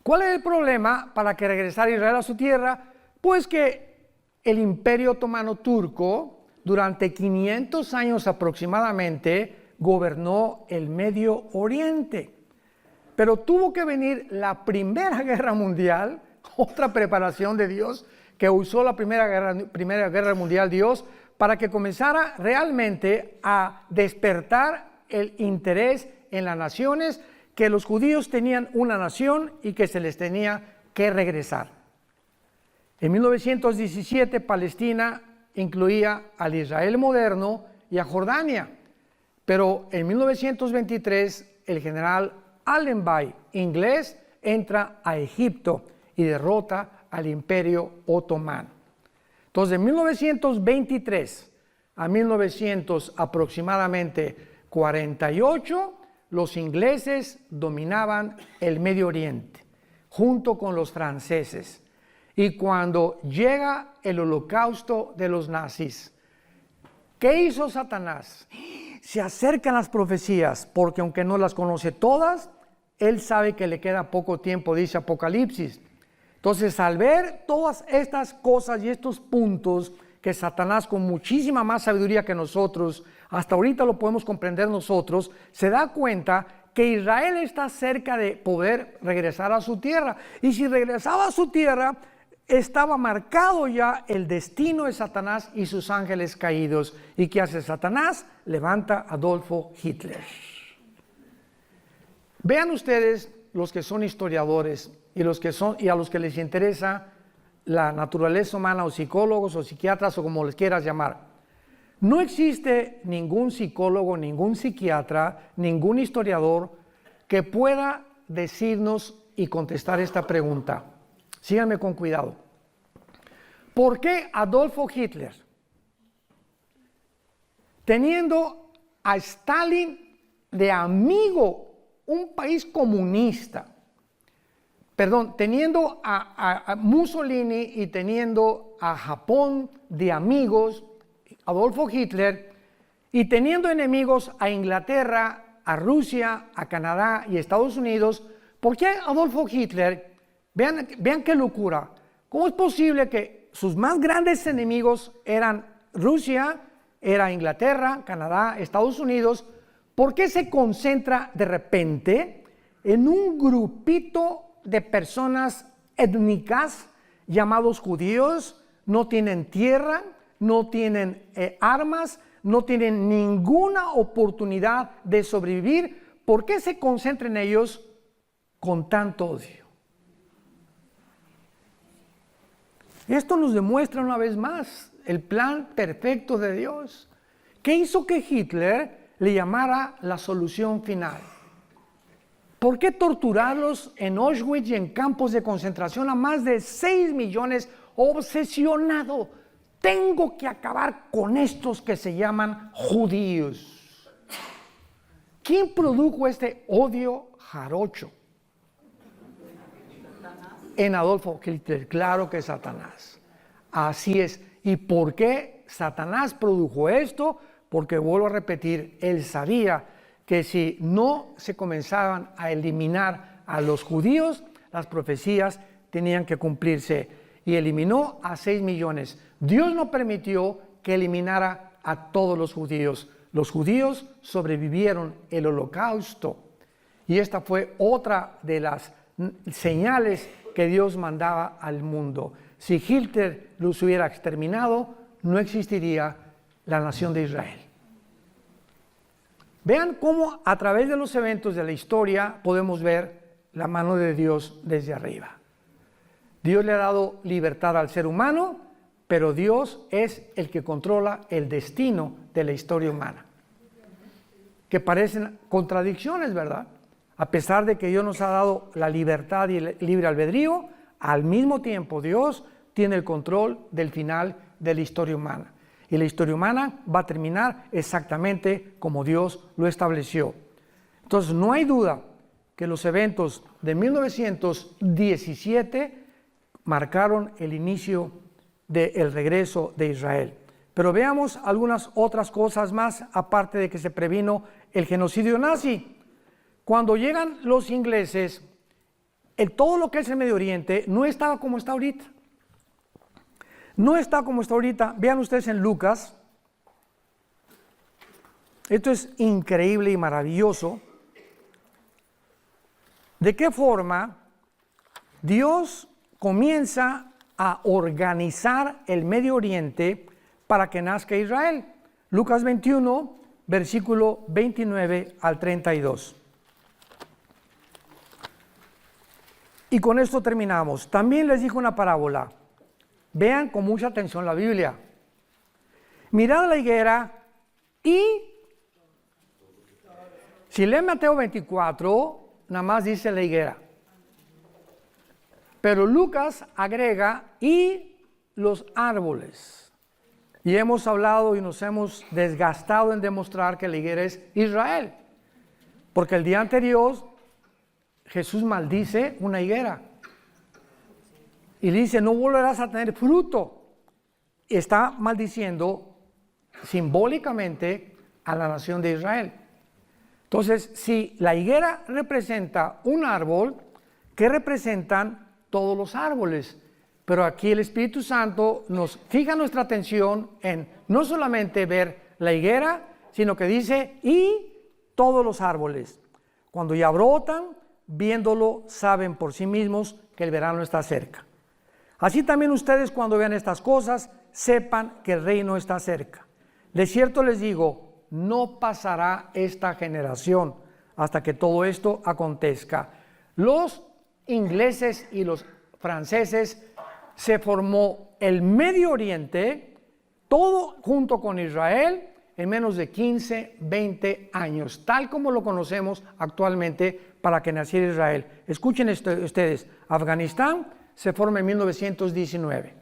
¿Cuál es el problema para que regresara Israel a su tierra? Pues que el Imperio Otomano Turco, durante 500 años aproximadamente, gobernó el Medio Oriente. Pero tuvo que venir la Primera Guerra Mundial, otra preparación de Dios, que usó la Primera Guerra Mundial Dios, para que comenzara realmente a despertar el interés en las naciones, que los judíos tenían una nación y que se les tenía que regresar. En 1917 Palestina incluía al Israel moderno y a Jordania, pero en 1923 el general Allenby, inglés, entra a Egipto y derrota al Imperio Otomano. Entonces, de 1923 a 1900 aproximadamente 48, los ingleses dominaban el Medio Oriente, junto con los franceses. Y cuando llega el holocausto de los nazis, ¿qué hizo Satanás? Se acercan las profecías, porque aunque no las conoce todas, él sabe que le queda poco tiempo, dice Apocalipsis. Entonces, al ver todas estas cosas y estos puntos que Satanás, con muchísima más sabiduría que nosotros, hasta ahorita lo podemos comprender nosotros, se da cuenta que Israel está cerca de poder regresar a su tierra. Y si regresaba a su tierra, estaba marcado ya el destino de Satanás y sus ángeles caídos. ¿Y qué hace Satanás? Levanta a Adolfo Hitler. Vean ustedes, los que son historiadores y a los que les interesa la naturaleza humana, o psicólogos o psiquiatras, o como les quieras llamar. No existe ningún psicólogo, ningún psiquiatra, ningún historiador que pueda decirnos y contestar esta pregunta. Síganme con cuidado. ¿Por qué Adolfo Hitler, teniendo a Stalin de amigo, un país comunista, teniendo a Mussolini y teniendo a Japón de amigos, Adolfo Hitler, y teniendo enemigos a Inglaterra, a Rusia, a Canadá y Estados Unidos, ¿por qué Adolfo Hitler? Vean qué locura. ¿Cómo es posible que sus más grandes enemigos eran Rusia, era Inglaterra, Canadá, Estados Unidos? ¿Por qué se concentra de repente en un grupito de personas étnicas llamados judíos? No tienen tierra, no tienen armas, no tienen ninguna oportunidad de sobrevivir. ¿Por qué se concentra en ellos con tanto odio? Esto nos demuestra una vez más el plan perfecto de Dios. ¿Qué hizo que Hitler le llamara la solución final? ¿Por qué torturarlos en Auschwitz y en campos de concentración a más de 6 millones? Obsesionado, tengo que acabar con estos que se llaman judíos. ¿Quién produjo este odio jarocho? En Adolfo Hitler, claro que Satanás. Así es. ¿Y por qué Satanás produjo esto? Porque vuelvo a repetir, él sabía que si no se comenzaban a eliminar a los judíos, las profecías tenían que cumplirse. Y eliminó a 6 millones. Dios no permitió que eliminara a todos los judíos. Los judíos sobrevivieron el holocausto. Y esta fue otra de las señales que Dios mandaba al mundo. Si Hitler los hubiera exterminado, no existiría la nación de Israel. Vean cómo a través de los eventos de la historia podemos ver la mano de Dios desde arriba. Dios le ha dado libertad al ser humano, pero Dios es el que controla el destino de la historia humana. Que parecen contradicciones, ¿verdad? A pesar de que Dios nos ha dado la libertad y el libre albedrío, al mismo tiempo Dios tiene el control del final de la historia humana. Y la historia humana va a terminar exactamente como Dios lo estableció. Entonces, no hay duda que los eventos de 1917 marcaron el inicio del regreso de Israel. Pero veamos algunas otras cosas más, aparte de que se previno el genocidio nazi. Cuando llegan los ingleses, todo lo que es el Medio Oriente no estaba como está ahorita. No está como está ahorita. Vean ustedes en Lucas. Esto es increíble y maravilloso. ¿De qué forma Dios comienza a organizar el Medio Oriente para que nazca Israel? Lucas 21, versículo 29 al 32. Y con esto terminamos. También les dijo una parábola. Vean con mucha atención la Biblia. Mirad la higuera y... Si leen Mateo 24, nada más dice la higuera. Pero Lucas agrega y los árboles. Y hemos hablado y nos hemos desgastado en demostrar que la higuera es Israel. Porque el día anterior Jesús maldice una higuera. Y dice, no volverás a tener fruto. Y está maldiciendo simbólicamente a la nación de Israel. Entonces, si la higuera representa un árbol, ¿qué representan todos los árboles? Pero aquí el Espíritu Santo nos fija nuestra atención en no solamente ver la higuera, sino que dice, y todos los árboles. Cuando ya brotan, viéndolo, saben por sí mismos que el verano está cerca. Así también ustedes cuando vean estas cosas, sepan que el reino está cerca. De cierto les digo, no pasará esta generación hasta que todo esto acontezca. Los ingleses y los franceses se formó el Medio Oriente, todo junto con Israel, en menos de 15, 20 años, tal como lo conocemos actualmente para que naciera Israel. Escuchen ustedes, Afganistán se forma en 1919,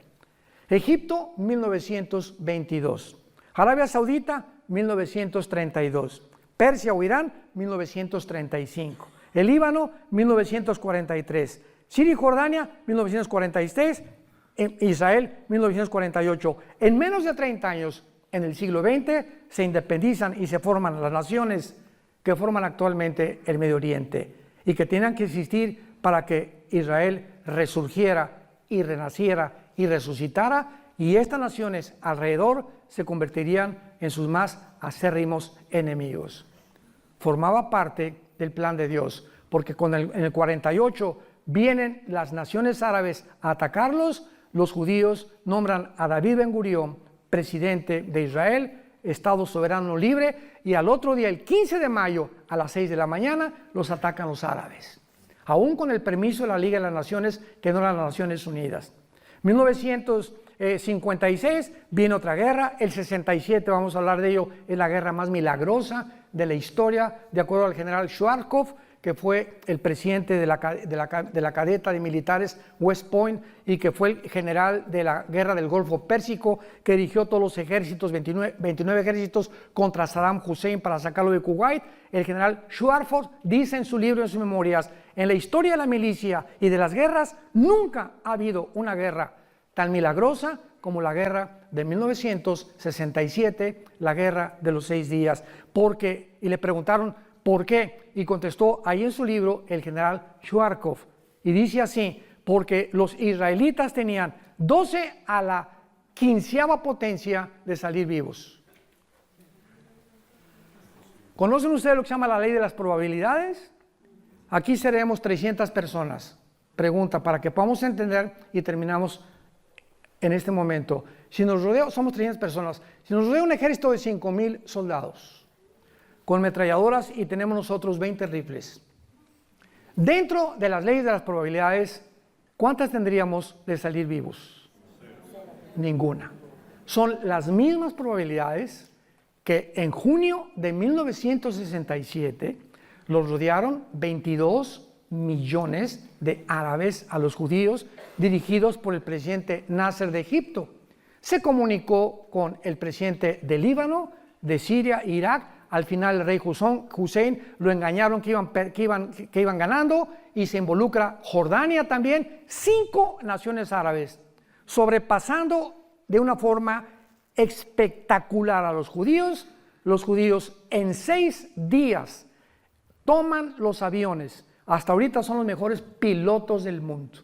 Egipto 1922, Arabia Saudita 1932, Persia o Irán 1935, el Líbano 1943, Siria y Jordania, 1946, Israel, 1948. En menos de 30 años, en el siglo XX, se independizan y se forman las naciones que forman actualmente el Medio Oriente y que tenían que existir para que Israel resurgiera y renaciera y resucitara, y estas naciones alrededor se convertirían en sus más acérrimos enemigos. Formaba parte del plan de Dios, porque en el 48 vienen las naciones árabes a atacarlos. Los judíos nombran a David Ben Gurión presidente de Israel, Estado soberano libre, y al otro día, el 15 de mayo, a las 6 de la mañana, los atacan los árabes, aún con el permiso de la Liga de las Naciones, que no eran las Naciones Unidas. 1956 viene otra guerra, el 67, vamos a hablar de ello, es la guerra más milagrosa de la historia, de acuerdo al general Schwarzkopf, que fue el presidente de la cadeta de militares West Point y que fue el general de la guerra del Golfo Pérsico, que dirigió todos los ejércitos, 29 ejércitos contra Saddam Hussein para sacarlo de Kuwait. El general Schwarzkopf dice en su libro, en sus memorias: en la historia de la milicia y de las guerras nunca ha habido una guerra tan milagrosa como la guerra de 1967, la guerra de los 6 días. Y le preguntaron ¿por qué? Y contestó ahí en su libro el general Schwarzkopf, y dice así: porque los israelitas tenían 12 a la 15ª potencia de salir vivos. ¿Conocen ustedes lo que se llama la ley de las probabilidades? Aquí seremos 300 personas. Pregunta, para que podamos entender y terminamos en este momento. Si nos rodea, somos 300 personas. Si nos rodea un ejército de 5,000 soldados, con metralladoras, y tenemos nosotros 20 rifles. Dentro de las leyes de las probabilidades, ¿cuántas tendríamos de salir vivos? Ninguna. Son las mismas probabilidades que en junio de 1967 los rodearon 22 millones de árabes a los judíos, dirigidos por el presidente Nasser de Egipto. Se comunicó con el presidente de Líbano, de Siria e Irak. Al final el rey Hussein lo engañaron que iban ganando, y se involucra Jordania también, 5 naciones árabes, sobrepasando de una forma espectacular a los judíos. Los judíos en 6 días toman los aviones. Hasta ahorita son los mejores pilotos del mundo.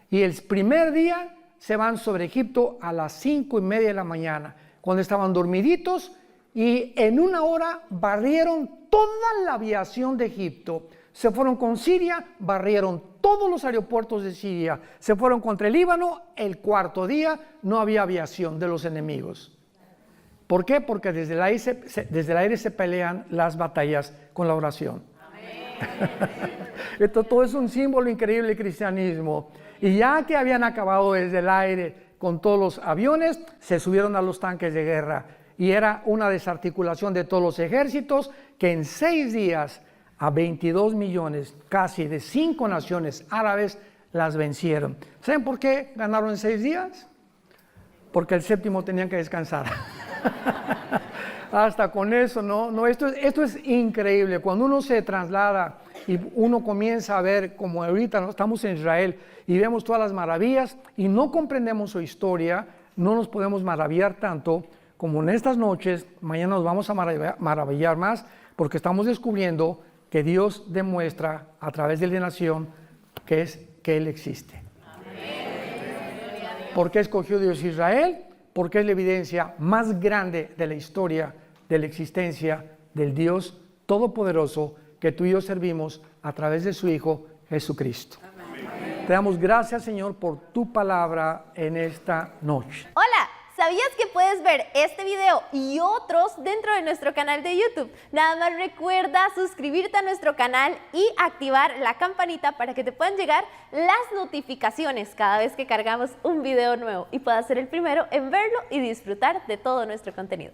Y el primer día se van sobre Egipto a las 5:30 de la mañana, cuando estaban dormiditos, y en 1 hora barrieron toda la aviación de Egipto. Se fueron con Siria, barrieron todos los aeropuertos de Siria. Se fueron contra el Líbano. El 4º día no había aviación de los enemigos. ¿Por qué? Porque desde el aire se pelean las batallas con la oración. Esto todo es un símbolo increíble del cristianismo. Y ya que habían acabado desde el aire con todos los aviones, se subieron a los tanques de guerra. Y era una desarticulación de todos los ejércitos, que en 6 días a 22 millones, casi de 5 naciones árabes, las vencieron. ¿Saben por qué ganaron en 6 días? Porque el 7º tenían que descansar. Hasta con eso, ¿no? Esto es increíble. Cuando uno se traslada y uno comienza a ver, como ahorita, ¿no?, estamos en Israel y vemos todas las maravillas y no comprendemos su historia, no nos podemos maravillar tanto como en estas noches. Mañana nos vamos a maravillar más, porque estamos descubriendo que Dios demuestra a través de la nación que Él existe. ¿Por qué escogió Dios Israel? Porque es la evidencia más grande de la historia de la existencia del Dios Todopoderoso que tú y yo servimos a través de su Hijo Jesucristo. Amén. Te damos gracias, Señor, por tu palabra en esta noche. Hola, ¿sabías que puedes ver este video y otros dentro de nuestro canal de YouTube? Nada más recuerda suscribirte a nuestro canal y activar la campanita para que te puedan llegar las notificaciones cada vez que cargamos un video nuevo y puedas ser el primero en verlo y disfrutar de todo nuestro contenido.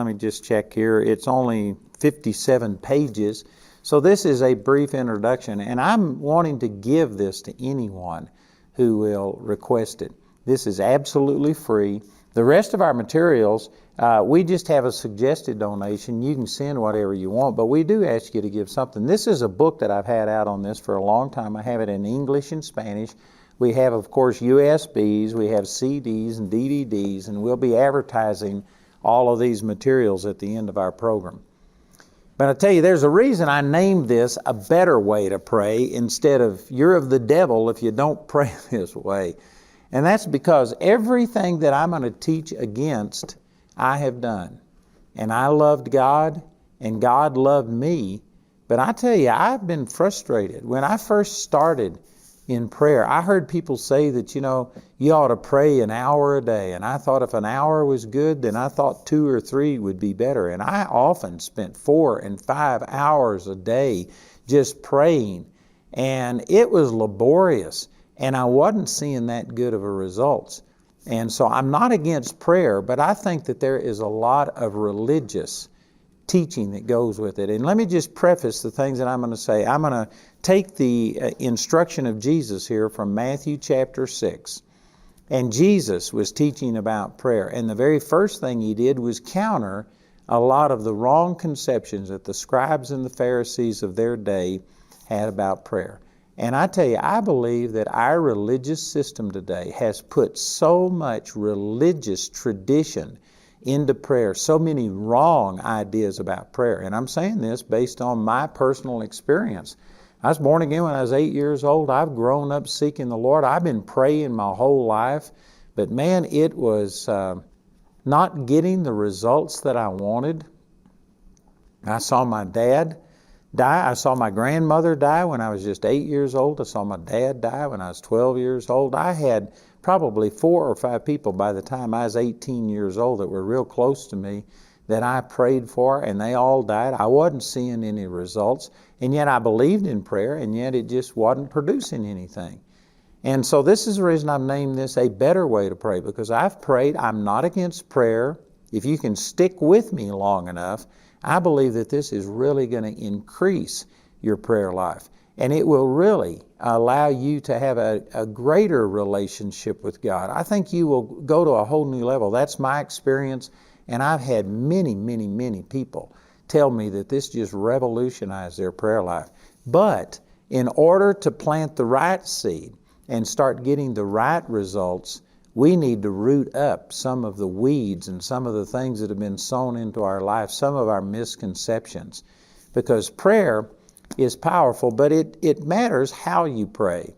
Let me just check here. It's only 57 pages. So this is a brief introduction, and I'm wanting to give this to anyone who will request it. This is absolutely free. The rest of our materials, we just have a suggested donation. You can send whatever you want, but we do ask you to give something. This is a book that I've had out on this for a long time. I have it in English and Spanish. We have, of course, USBs, we have CDs and DVDs, and we'll be advertising all of these materials at the end of our program. But I tell you, there's a reason I named this A Better Way to Pray instead of You're of the Devil if you don't pray this way. And that's because everything that I'm going to teach against, I have done. And I loved God, and God loved me. But I tell you, I've been frustrated. When I first started in prayer, I heard people say that, you ought to pray an hour a day. And I thought if an hour was good, then I thought 2 or 3 would be better. And I often spent 4 and 5 hours a day just praying. And it was laborious. And I wasn't seeing that good of a results. And so I'm not against prayer, but I think that there is a lot of religious teaching that goes with it. And let me just preface the things that I'm going to say. I'm going to take the instruction of Jesus here from Matthew chapter 6. And Jesus was teaching about prayer. And the very first thing he did was counter a lot of the wrong conceptions that the scribes and the Pharisees of their day had about prayer. And I tell you, I believe that our religious system today has put so much religious tradition into prayer, so many wrong ideas about prayer. And I'm saying this based on my personal experience. I was born again when I was 8 years old. I've grown up seeking the Lord. I've been praying my whole life. But man, it was not getting the results that I wanted. I saw my dad die. I saw my grandmother die when I was just 8 years old. I saw my dad die when I was 12 years old. I had probably 4 or 5 people by the time I was 18 years old that were real close to me that I prayed for, and they all died. I wasn't seeing any results, and yet I believed in prayer, and yet it just wasn't producing anything. And so this is the reason I've named this A Better Way to Pray, because I've prayed. I'm not against prayer. If you can stick with me long enough, I believe that this is really going to increase your prayer life. And it will really allow you to have a greater relationship with God. I think you will go to a whole new level. That's my experience. And I've had many, many, many people tell me that this just revolutionized their prayer life. But in order to plant the right seed and start getting the right results, we need to root up some of the weeds and some of the things that have been sown into our life, some of our misconceptions. Because prayer is powerful, but it matters how you pray.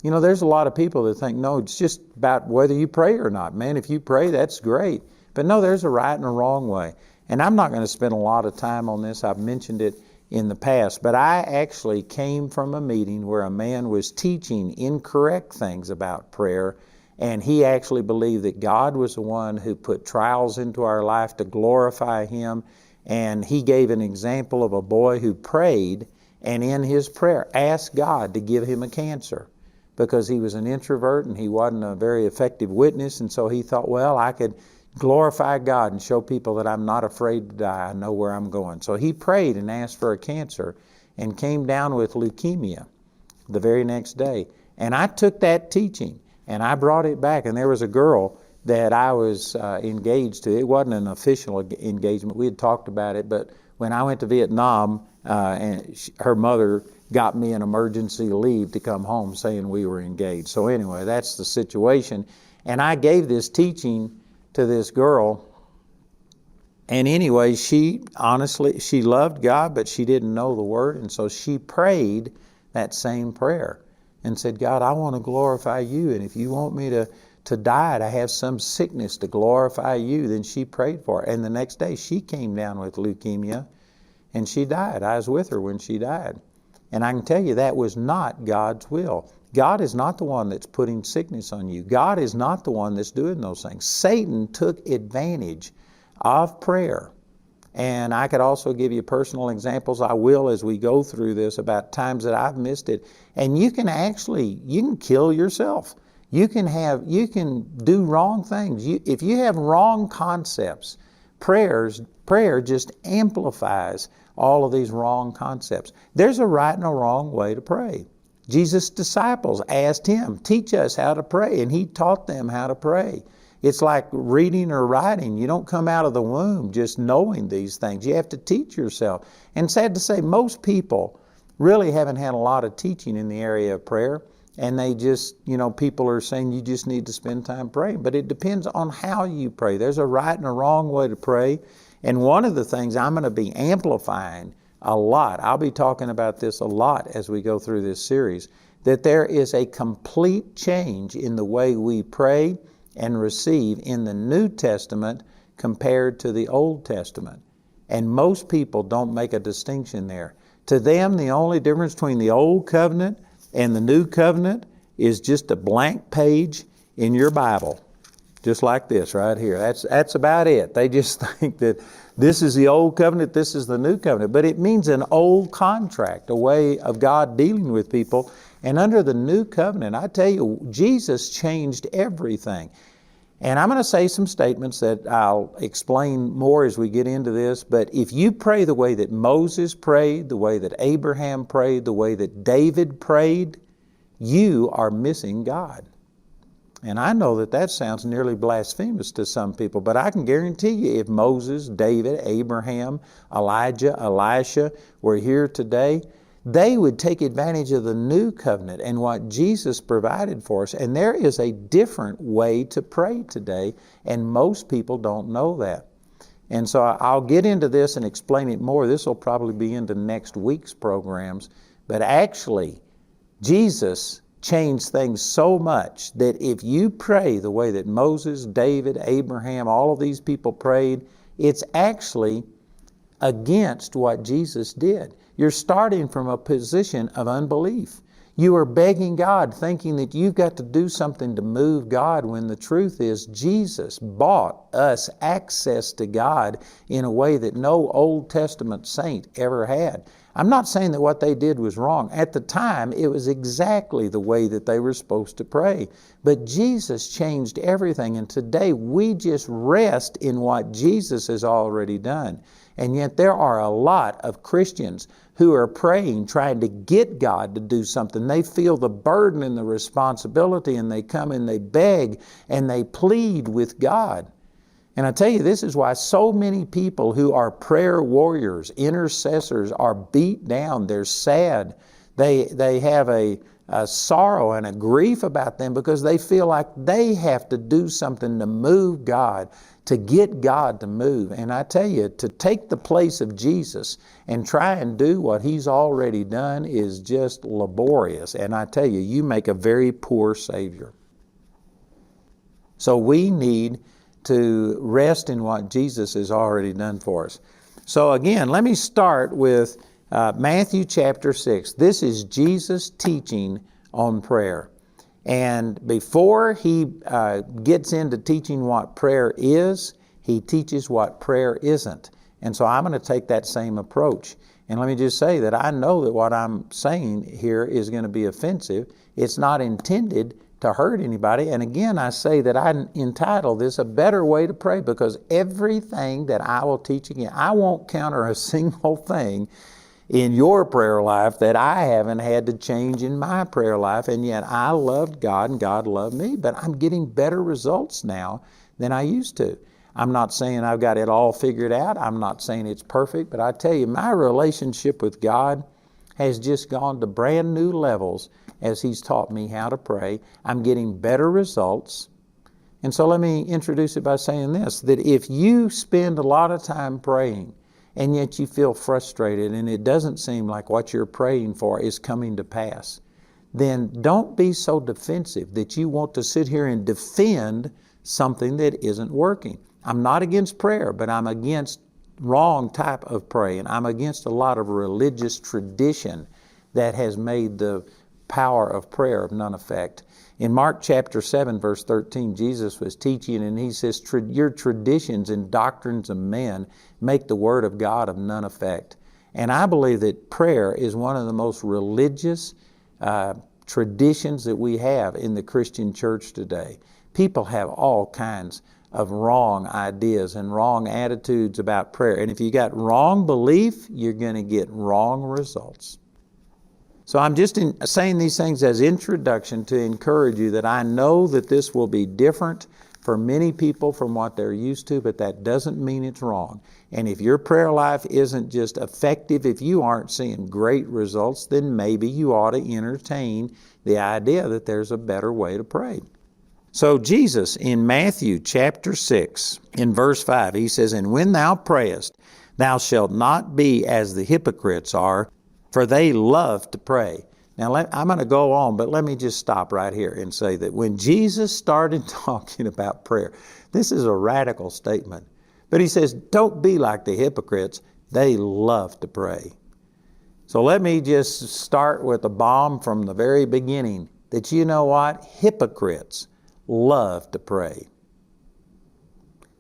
There's a lot of people that think, no, it's just about whether you pray or not. Man, if you pray, that's great. But no, there's a right and a wrong way. And I'm not going to spend a lot of time on this. I've mentioned it in the past. But I actually came from a meeting where a man was teaching incorrect things about prayer. And he actually believed that God was the one who put trials into our life to glorify Him. And he gave an example of a boy who prayed, and in his prayer asked God to give him a cancer because he was an introvert and he wasn't a very effective witness. And so he thought, well, I could glorify God and show people that I'm not afraid to die. I know where I'm going. So he prayed and asked for a cancer and came down with leukemia the very next day. And I took that teaching and I brought it back. And there was a girl that I was engaged to. It wasn't an official engagement. We had talked about it, but when I went to Vietnam, her mother got me an emergency leave to come home saying we were engaged. So anyway, that's the situation. And I gave this teaching to this girl. And anyway, she loved God, but she didn't know the Word. And so she prayed that same prayer and said, God, I want to glorify You. And if You want me to die, to have some sickness to glorify You, then she prayed for it. And the next day she came down with leukemia and she died. I was with her when she died. And I can tell you that was not God's will. God is not the one that's putting sickness on you. God is not the one that's doing those things. Satan took advantage of prayer. And I could also give you personal examples. I will as we go through this about times that I've missed it. And you can kill yourself. You can do wrong things. If you have wrong concepts prayer just amplifies all of these wrong concepts. There's a right and a wrong way to pray. Jesus' disciples asked him, teach us how to pray, and he taught them how to pray. It's like reading or writing. You don't come out of the womb just knowing these things. You have to teach yourself. And sad to say, most people really haven't had a lot of teaching in the area of prayer. And they just, people are saying you just need to spend time praying. But it depends on how you pray. There's a right and a wrong way to pray. And one of the things I'm going to be amplifying a lot, I'll be talking about this a lot as we go through this series, that there is a complete change in the way we pray and receive in the New Testament compared to the Old Testament. And most people don't make a distinction there. To them, the only difference between the Old Covenant and the New Covenant is just a blank page in your Bible, just like this right here. That's about it. They just think that this is the Old Covenant, this is the New Covenant. But it means an old contract, a way of God dealing with people. And under the New Covenant, I tell you, Jesus changed everything. And I'm going to say some statements that I'll explain more as we get into this. But if you pray the way that Moses prayed, the way that Abraham prayed, the way that David prayed, you are missing God. And I know that that sounds nearly blasphemous to some people, but I can guarantee you if Moses, David, Abraham, Elijah, Elisha were here today, they would take advantage of the New Covenant and what Jesus provided for us. And there is a different way to pray today, and most people don't know that. And so I'll get into this and explain it more. This will probably be into next week's programs. But actually, Jesus changed things so much that if you pray the way that Moses, David, Abraham, all of these people prayed, it's actually against what Jesus did. You're starting from a position of unbelief. You are begging God, thinking that you've got to do something to move God, when the truth is Jesus bought us access to God in a way that no Old Testament saint ever had. I'm not saying that what they did was wrong. At the time, it was exactly the way that they were supposed to pray. But Jesus changed everything, and today we just rest in what Jesus has already done. And yet there are a lot of Christians who are praying, trying to get God to do something. They feel the burden and the responsibility, and they come and they beg and they plead with God. And I tell you, this is why so many people who are prayer warriors, intercessors, are beat down. They're sad. They have a sorrow and a grief about them because they feel like they have to do something to move God, to get God to move. And I tell you, to take the place of Jesus and try and do what He's already done is just laborious. And I tell you, you make a very poor Savior. So we need to rest in what Jesus has already done for us. So again, let me start with Matthew chapter 6. This is Jesus teaching on prayer. And before He gets into teaching what prayer is, He teaches what prayer isn't. And so I'm going to take that same approach. And let me just say that I know that what I'm saying here is going to be offensive. It's not intended to hurt anybody. And again, I say that I entitle this A Better Way to Pray, because everything that I will teach again, I won't counter a single thing in your prayer life that I haven't had to change in my prayer life. And yet I loved God and God loved me, but I'm getting better results now than I used to. I'm not saying I've got it all figured out. I'm not saying it's perfect, but I tell you, my relationship with God has just gone to brand new levels as He's taught me how to pray. I'm getting better results. And so let me introduce it by saying this, that if you spend a lot of time praying and yet you feel frustrated and it doesn't seem like what you're praying for is coming to pass, then don't be so defensive that you want to sit here and defend something that isn't working. I'm not against prayer, but I'm against wrong type of praying. I'm against a lot of religious tradition that has made the power of prayer of none effect. In Mark chapter 7, verse 13, Jesus was teaching and He says, your traditions and doctrines of men make the word of God of none effect. And I believe that prayer is one of the most religious traditions that we have in the Christian church today. People have all kinds of wrong ideas and wrong attitudes about prayer. And if you got wrong belief, you're going to get wrong results. So I'm just saying these things as introduction to encourage you that I know that this will be different for many people from what they're used to, but that doesn't mean it's wrong. And if your prayer life isn't just effective, if you aren't seeing great results, then maybe you ought to entertain the idea that there's a better way to pray. So Jesus in Matthew chapter 6, in verse 5, he says, "And when thou prayest, thou shalt not be as the hypocrites are, for they love to pray." Now, I'm going to go on, but let me just stop right here and say that when Jesus started talking about prayer, this is a radical statement. But he says, don't be like the hypocrites. They love to pray. So let me just start with a bomb from the very beginning, that you know what? Hypocrites love to pray.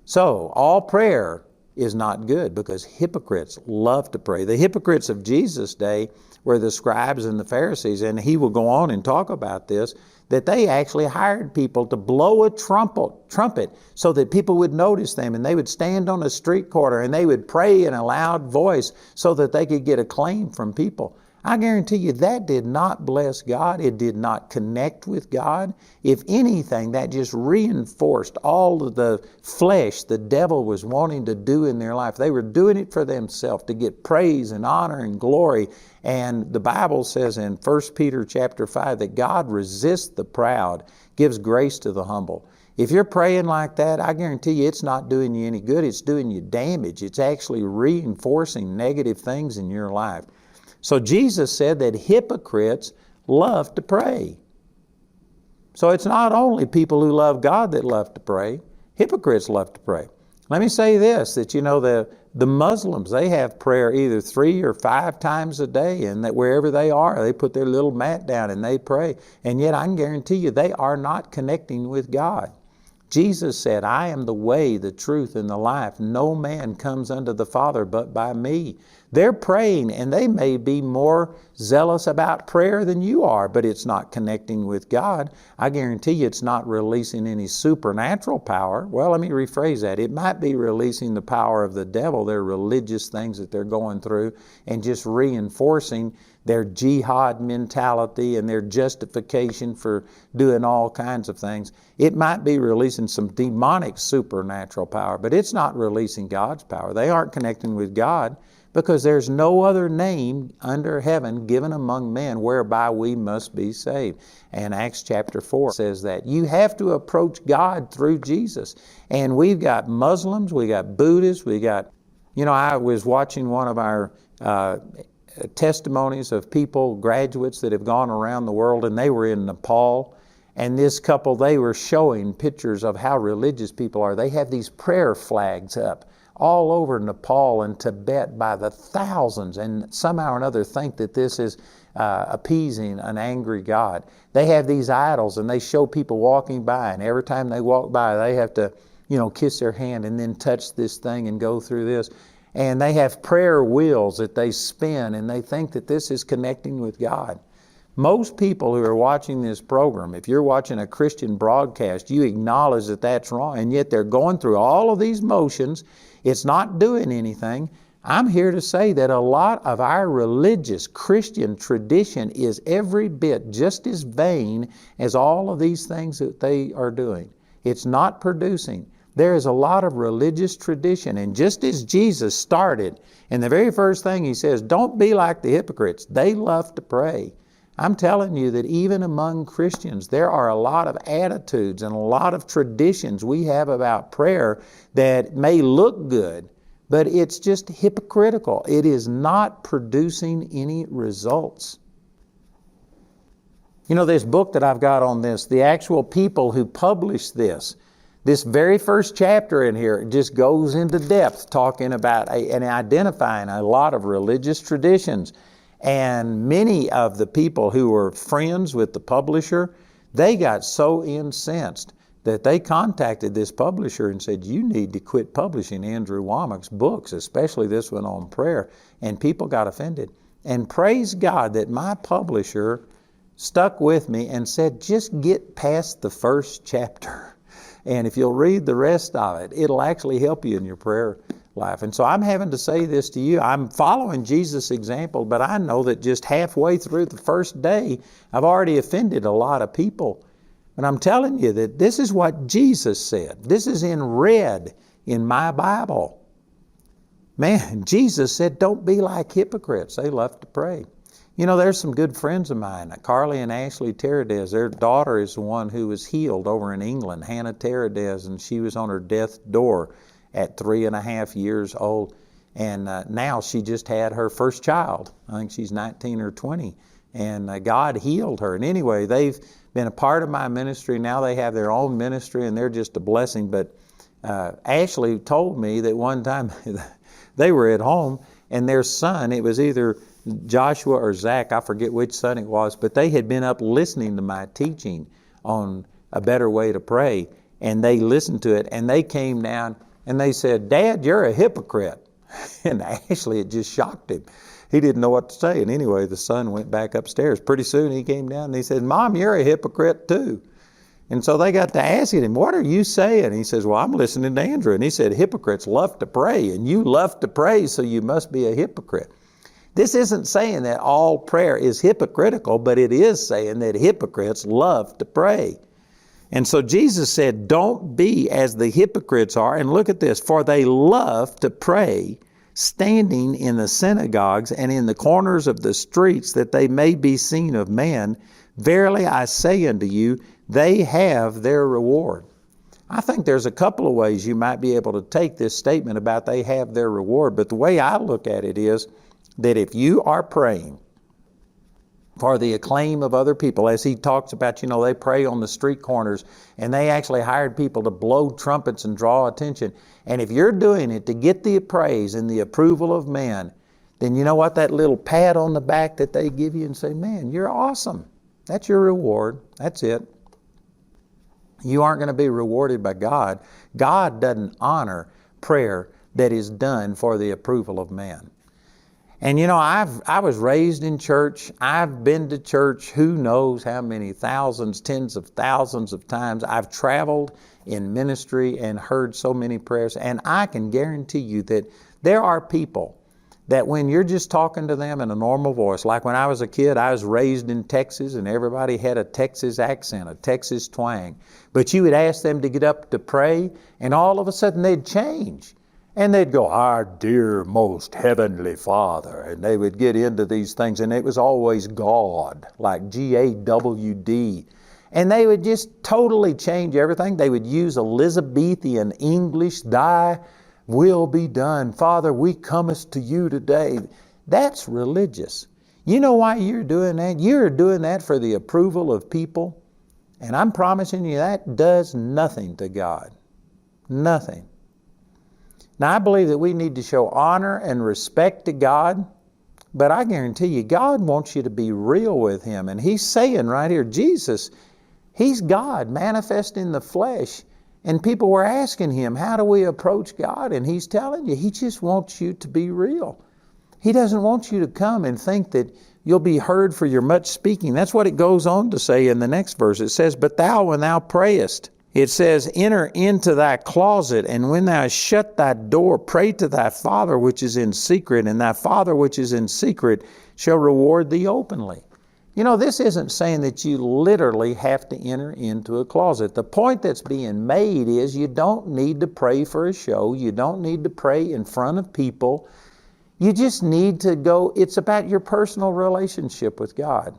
So all prayer is not good because hypocrites love to pray. The hypocrites of Jesus' day were the scribes and the Pharisees, and he will go on and talk about this, that they actually hired people to blow a trumpet so that people would notice them, and they would stand on a street corner and they would pray in a loud voice so that they could get acclaim from people. I guarantee you that did not bless God. It did not connect with God. If anything, that just reinforced all of the flesh the devil was wanting to do in their life. They were doing it for themselves to get praise and honor and glory. And the Bible says in 1 Peter chapter 5 that God resists the proud, gives grace to the humble. If you're praying like that, I guarantee you it's not doing you any good. It's doing you damage. It's actually reinforcing negative things in your life. So Jesus said that hypocrites love to pray. So it's not only people who love God that love to pray. Hypocrites love to pray. Let me say this, that you know the Muslims, they have prayer either 3 or 5 times a day, and that wherever they are, they put their little mat down and they pray. And yet I can guarantee you they are not connecting with God. Jesus said, "I am the way, the truth, and the life. No man comes unto the Father but by me." They're praying, and they may be more zealous about prayer than you are, but it's not connecting with God. I guarantee you it's not releasing any supernatural power. Well, let me rephrase that. It might be releasing the power of the devil, their religious things that they're going through, and just reinforcing their jihad mentality and their justification for doing all kinds of things. It might be releasing some demonic supernatural power, but it's not releasing God's power. They aren't connecting with God because there's no other name under heaven given among men whereby we must be saved. And Acts chapter 4 says that. You have to approach God through Jesus. And we've got Muslims, we got Buddhists, I was watching one of our testimonies of people, graduates that have gone around the world, and they were in Nepal. And this couple, they were showing pictures of how religious people are. They have these prayer flags up all over Nepal and Tibet by the thousands, and somehow or another think that this is appeasing an angry God. They have these idols, and they show people walking by, and every time they walk by, they have to, kiss their hand and then touch this thing and go through this. And they have prayer wheels that they spin, and they think that this is connecting with God. Most people who are watching this program, if you're watching a Christian broadcast, you acknowledge that that's wrong, and yet they're going through all of these motions. It's not doing anything. I'm here to say that a lot of our religious Christian tradition is every bit just as vain as all of these things that they are doing. It's not producing. There is a lot of religious tradition, and just as Jesus started, and the very first thing he says, don't be like the hypocrites. They love to pray. I'm telling you that even among Christians, there are a lot of attitudes and a lot of traditions we have about prayer that may look good, but it's just hypocritical. It is not producing any results. This book that I've got on this, the actual people who published this very first chapter in here just goes into depth talking about and identifying a lot of religious traditions. And many of the people who were friends with the publisher, they got so incensed that they contacted this publisher and said, you need to quit publishing Andrew Wommack's books, especially this one on prayer. And people got offended. And praise God that my publisher stuck with me and said, just get past the first chapter. And if you'll read the rest of it, it'll actually help you in your prayer life. And so I'm having to say this to you. I'm following Jesus' example, but I know that just halfway through the first day, I've already offended a lot of people. But I'm telling you that this is what Jesus said. This is in red in my Bible. Man, Jesus said, don't be like hypocrites. They love to pray. You know, there's some good friends of mine, Carly and Ashley Teradez. Their daughter is the one who was healed over in England, Hannah Teradez, and she was on her death's door at 3.5 years old. And now she just had her first child. I think she's 19 or 20. And God healed her. And anyway, they've been a part of my ministry. Now they have their own ministry, and they're just a blessing. But Ashley told me that one time they were at home, and their son, it was either Joshua or Zach, I forget which son it was, but they had been up listening to my teaching on a better way to pray. And they listened to it, and they came down, and they said, Dad, you're a hypocrite. And Ashley, it just shocked him. He didn't know what to say. And anyway, the son went back upstairs. Pretty soon he came down and he said, Mom, you're a hypocrite too. And so they got to asking him, what are you saying? He says, well, I'm listening to Andrew. And he said, hypocrites love to pray, and you love to pray, so you must be a hypocrite. This isn't saying that all prayer is hypocritical, but it is saying that hypocrites love to pray. And so Jesus said, don't be as the hypocrites are. And look at this, for they love to pray, standing in the synagogues and in the corners of the streets, that they may be seen of men. Verily I say unto you, they have their reward. I think there's a couple of ways you might be able to take this statement about they have their reward. But the way I look at it is that if you are praying for the acclaim of other people, as he talks about, they pray on the street corners, and they actually hired people to blow trumpets and draw attention. And if you're doing it to get the praise and the approval of men, then you know what? That little pat on the back that they give you and say, man, you're awesome. That's your reward. That's it. You aren't going to be rewarded by God. God doesn't honor prayer that is done for the approval of man. And I was raised in church. I've been to church who knows how many thousands, tens of thousands of times. I've traveled in ministry and heard so many prayers. And I can guarantee you that there are people that when you're just talking to them in a normal voice, like when I was a kid, I was raised in Texas and everybody had a Texas accent, a Texas twang. But you would ask them to get up to pray, and all of a sudden they'd change. And they'd go, our dear most heavenly Father. And they would get into these things, and it was always God, like G-A-W-D. And they would just totally change everything. They would use Elizabethan English, thy will be done. Father, we comest to you today. That's religious. You know why you're doing that? You're doing that for the approval of people. And I'm promising you that does nothing to God. Nothing. Now, I believe that we need to show honor and respect to God, but I guarantee you, God wants you to be real with Him. And He's saying right here, Jesus, He's God manifest in the flesh. And people were asking Him, how do we approach God? And He's telling you, He just wants you to be real. He doesn't want you to come and think that you'll be heard for your much speaking. That's what it goes on to say in the next verse. It says, but thou, when thou prayest, it says, enter into thy closet, and when thou hast shut thy door, pray to thy Father which is in secret, and thy Father which is in secret shall reward thee openly. This isn't saying that you literally have to enter into a closet. The point that's being made is you don't need to pray for a show. You don't need to pray in front of people. You just need to go, it's about your personal relationship with God.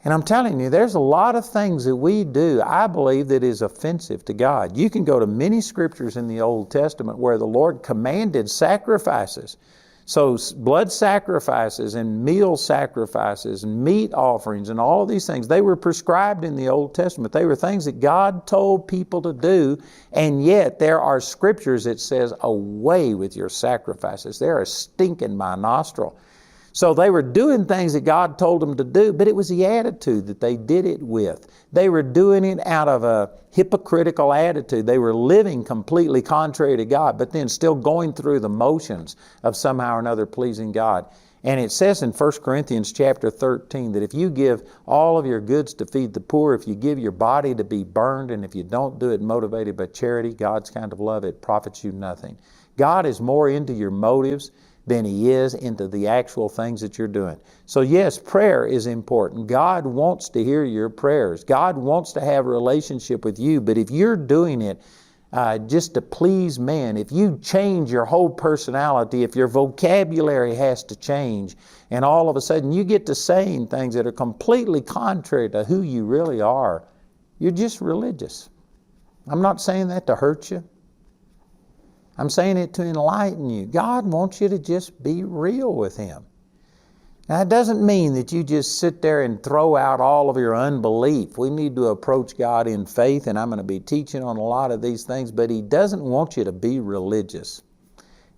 And I'm telling you, there's a lot of things that we do, I believe, that is offensive to God. You can go to many scriptures in the Old Testament where the Lord commanded sacrifices. So blood sacrifices and meal sacrifices and meat offerings and all of these things, they were prescribed in the Old Testament. They were things that God told people to do, and yet there are scriptures that says, away with your sacrifices. They're a stink in my nostril. So they were doing things that God told them to do, but it was the attitude that they did it with. They were doing it out of a hypocritical attitude. They were living completely contrary to God, but then still going through the motions of somehow or another pleasing God. And it says in 1 Corinthians chapter 13 that if you give all of your goods to feed the poor, if you give your body to be burned, and if you don't do it motivated by charity, God's kind of love, it profits you nothing. God is more into your motives than He is into the actual things that you're doing. So yes, prayer is important. God wants to hear your prayers. God wants to have a relationship with you, but if you're doing it just to please man, if you change your whole personality, if your vocabulary has to change, and all of a sudden you get to saying things that are completely contrary to who you really are, you're just religious. I'm not saying that to hurt you. I'm saying it to enlighten you. God wants you to just be real with Him. Now, it doesn't mean that you just sit there and throw out all of your unbelief. We need to approach God in faith, and I'm going to be teaching on a lot of these things, but He doesn't want you to be religious.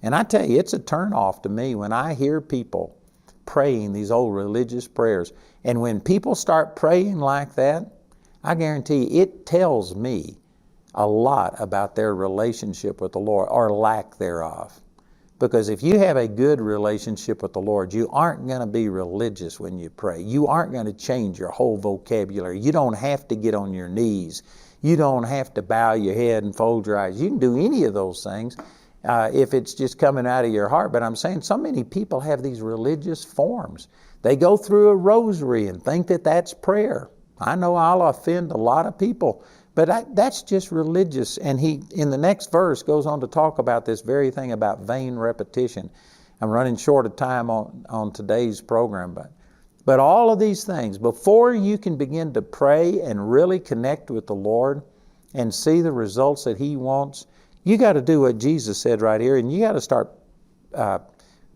And I tell you, it's a turnoff to me when I hear people praying these old religious prayers. And when people start praying like that, I guarantee you, it tells me a lot about their relationship with the Lord, or lack thereof. Because if you have a good relationship with the Lord, you aren't going to be religious when you pray. You aren't going to change your whole vocabulary. You don't have to get on your knees. You don't have to bow your head and fold your eyes. You can do any of those things if it's just coming out of your heart. But I'm saying so many people have these religious forms. They go through a rosary and think that that's prayer. I know I'll offend a lot of people, but that's just religious. And he, in the next verse, goes on to talk about this very thing about vain repetition. I'm running short of time on today's program, but all of these things, before you can begin to pray and really connect with the Lord and see the results that He wants, you got to do what Jesus said right here, and you got to start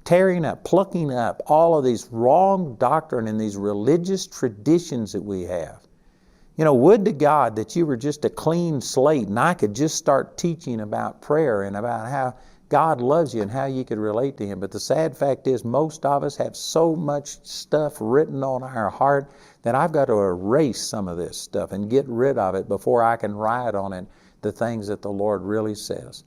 tearing up, plucking up all of these wrong doctrine and these religious traditions that we have. You know, would to God that you were just a clean slate and I could just start teaching about prayer and about how God loves you and how you could relate to Him. But the sad fact is most of us have so much stuff written on our heart that I've got to erase some of this stuff and get rid of it before I can write on it the things that the Lord really says.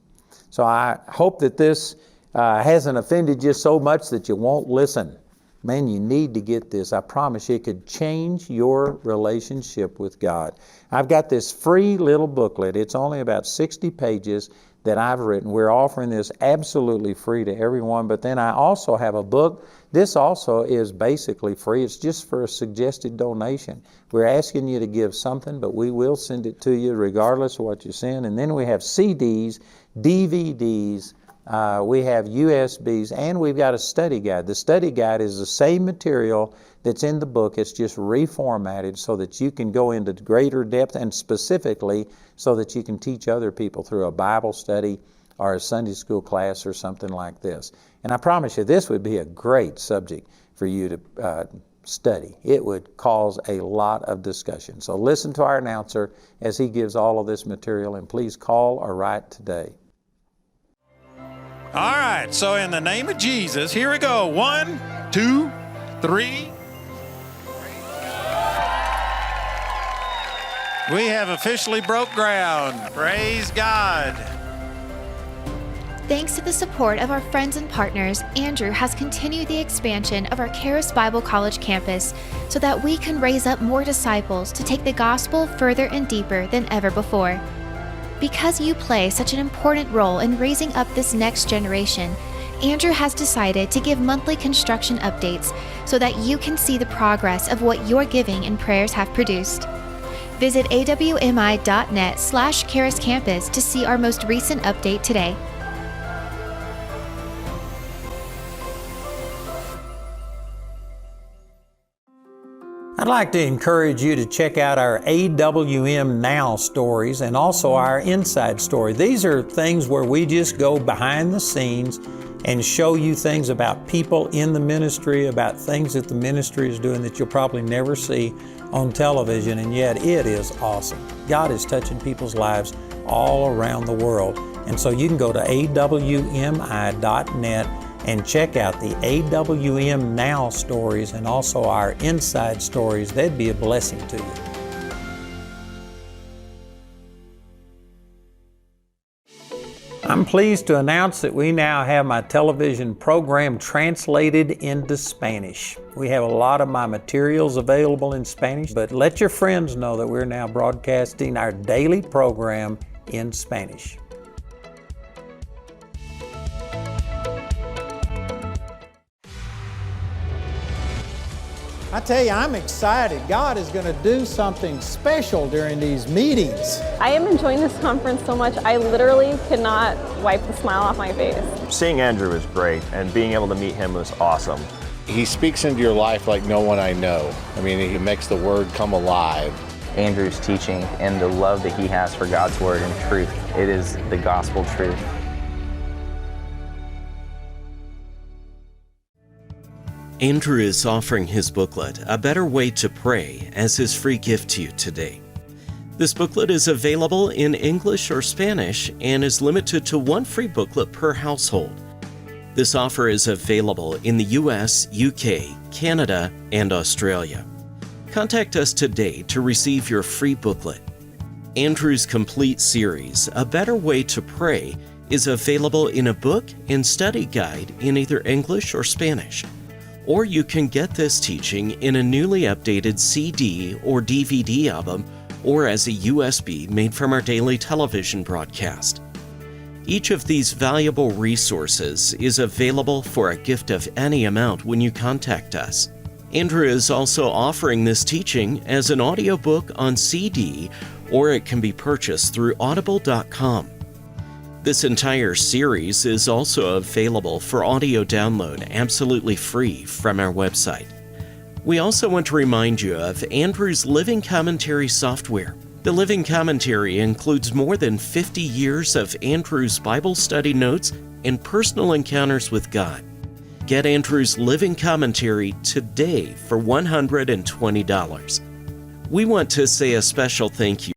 So I hope that this hasn't offended you so much that you won't listen. Man, you need to get this. I promise you, it could change your relationship with God. I've got this free little booklet. It's only about 60 pages that I've written. We're offering this absolutely free to everyone, but then I also have a book. This also is basically free. It's just for a suggested donation. We're asking you to give something, but we will send it to you regardless of what you send. And then we have CDs, DVDs, we have USBs, and we've got a study guide. The study guide is the same material that's in the book. It's just reformatted so that you can go into greater depth, and specifically so that you can teach other people through a Bible study or a Sunday school class or something like this. And I promise you, this would be a great subject for you to study. It would cause a lot of discussion. So listen to our announcer as he gives all of this material, and please call or write today. All right, so in the name of Jesus, here we go. 1, 2, 3. We have officially broke ground. Praise God. Thanks to the support of our friends and partners, Andrew has continued the expansion of our Charis Bible College campus so that we can raise up more disciples to take the gospel further and deeper than ever before. Because you play such an important role in raising up this next generation, Andrew has decided to give monthly construction updates so that you can see the progress of what your giving and prayers have produced. Visit awmi.net/Charis Campus to see our most recent update today. I'd like to encourage you to check out our AWM Now stories and also our Inside Story. These are things where we just go behind the scenes and show you things about people in the ministry, about things that the ministry is doing that you'll probably never see on television, and yet it is awesome. God is touching people's lives all around the world. And so you can go to awmi.net and check out the AWM Now stories and also our Inside Stories. They'd be a blessing to you. I'm pleased to announce that we now have my television program translated into Spanish. We have a lot of my materials available in Spanish, but let your friends know that we're now broadcasting our daily program in Spanish. I tell you, I'm excited. God is going to do something special during these meetings. I am enjoying this conference so much, I literally cannot wipe the smile off my face. Seeing Andrew was great, and being able to meet him was awesome. He speaks into your life like no one I know. I mean, he makes the Word come alive. Andrew's teaching and the love that he has for God's Word and truth, it is the gospel truth. Andrew is offering his booklet, A Better Way to Pray, as his free gift to you today. This booklet is available in English or Spanish and is limited to one free booklet per household. This offer is available in the US, UK, Canada, and Australia. Contact us today to receive your free booklet. Andrew's complete series, A Better Way to Pray, is available in a book and study guide in either English or Spanish. Or you can get this teaching in a newly updated CD or DVD album or as a USB made from our daily television broadcast. Each of these valuable resources is available for a gift of any amount when you contact us. Andrew is also offering this teaching as an audiobook on CD, or it can be purchased through audible.com. This entire series is also available for audio download absolutely free from our website. We also want to remind you of Andrew's Living Commentary software. The Living Commentary includes more than 50 years of Andrew's Bible study notes and personal encounters with God. Get Andrew's Living Commentary today for $120. We want to say a special thank you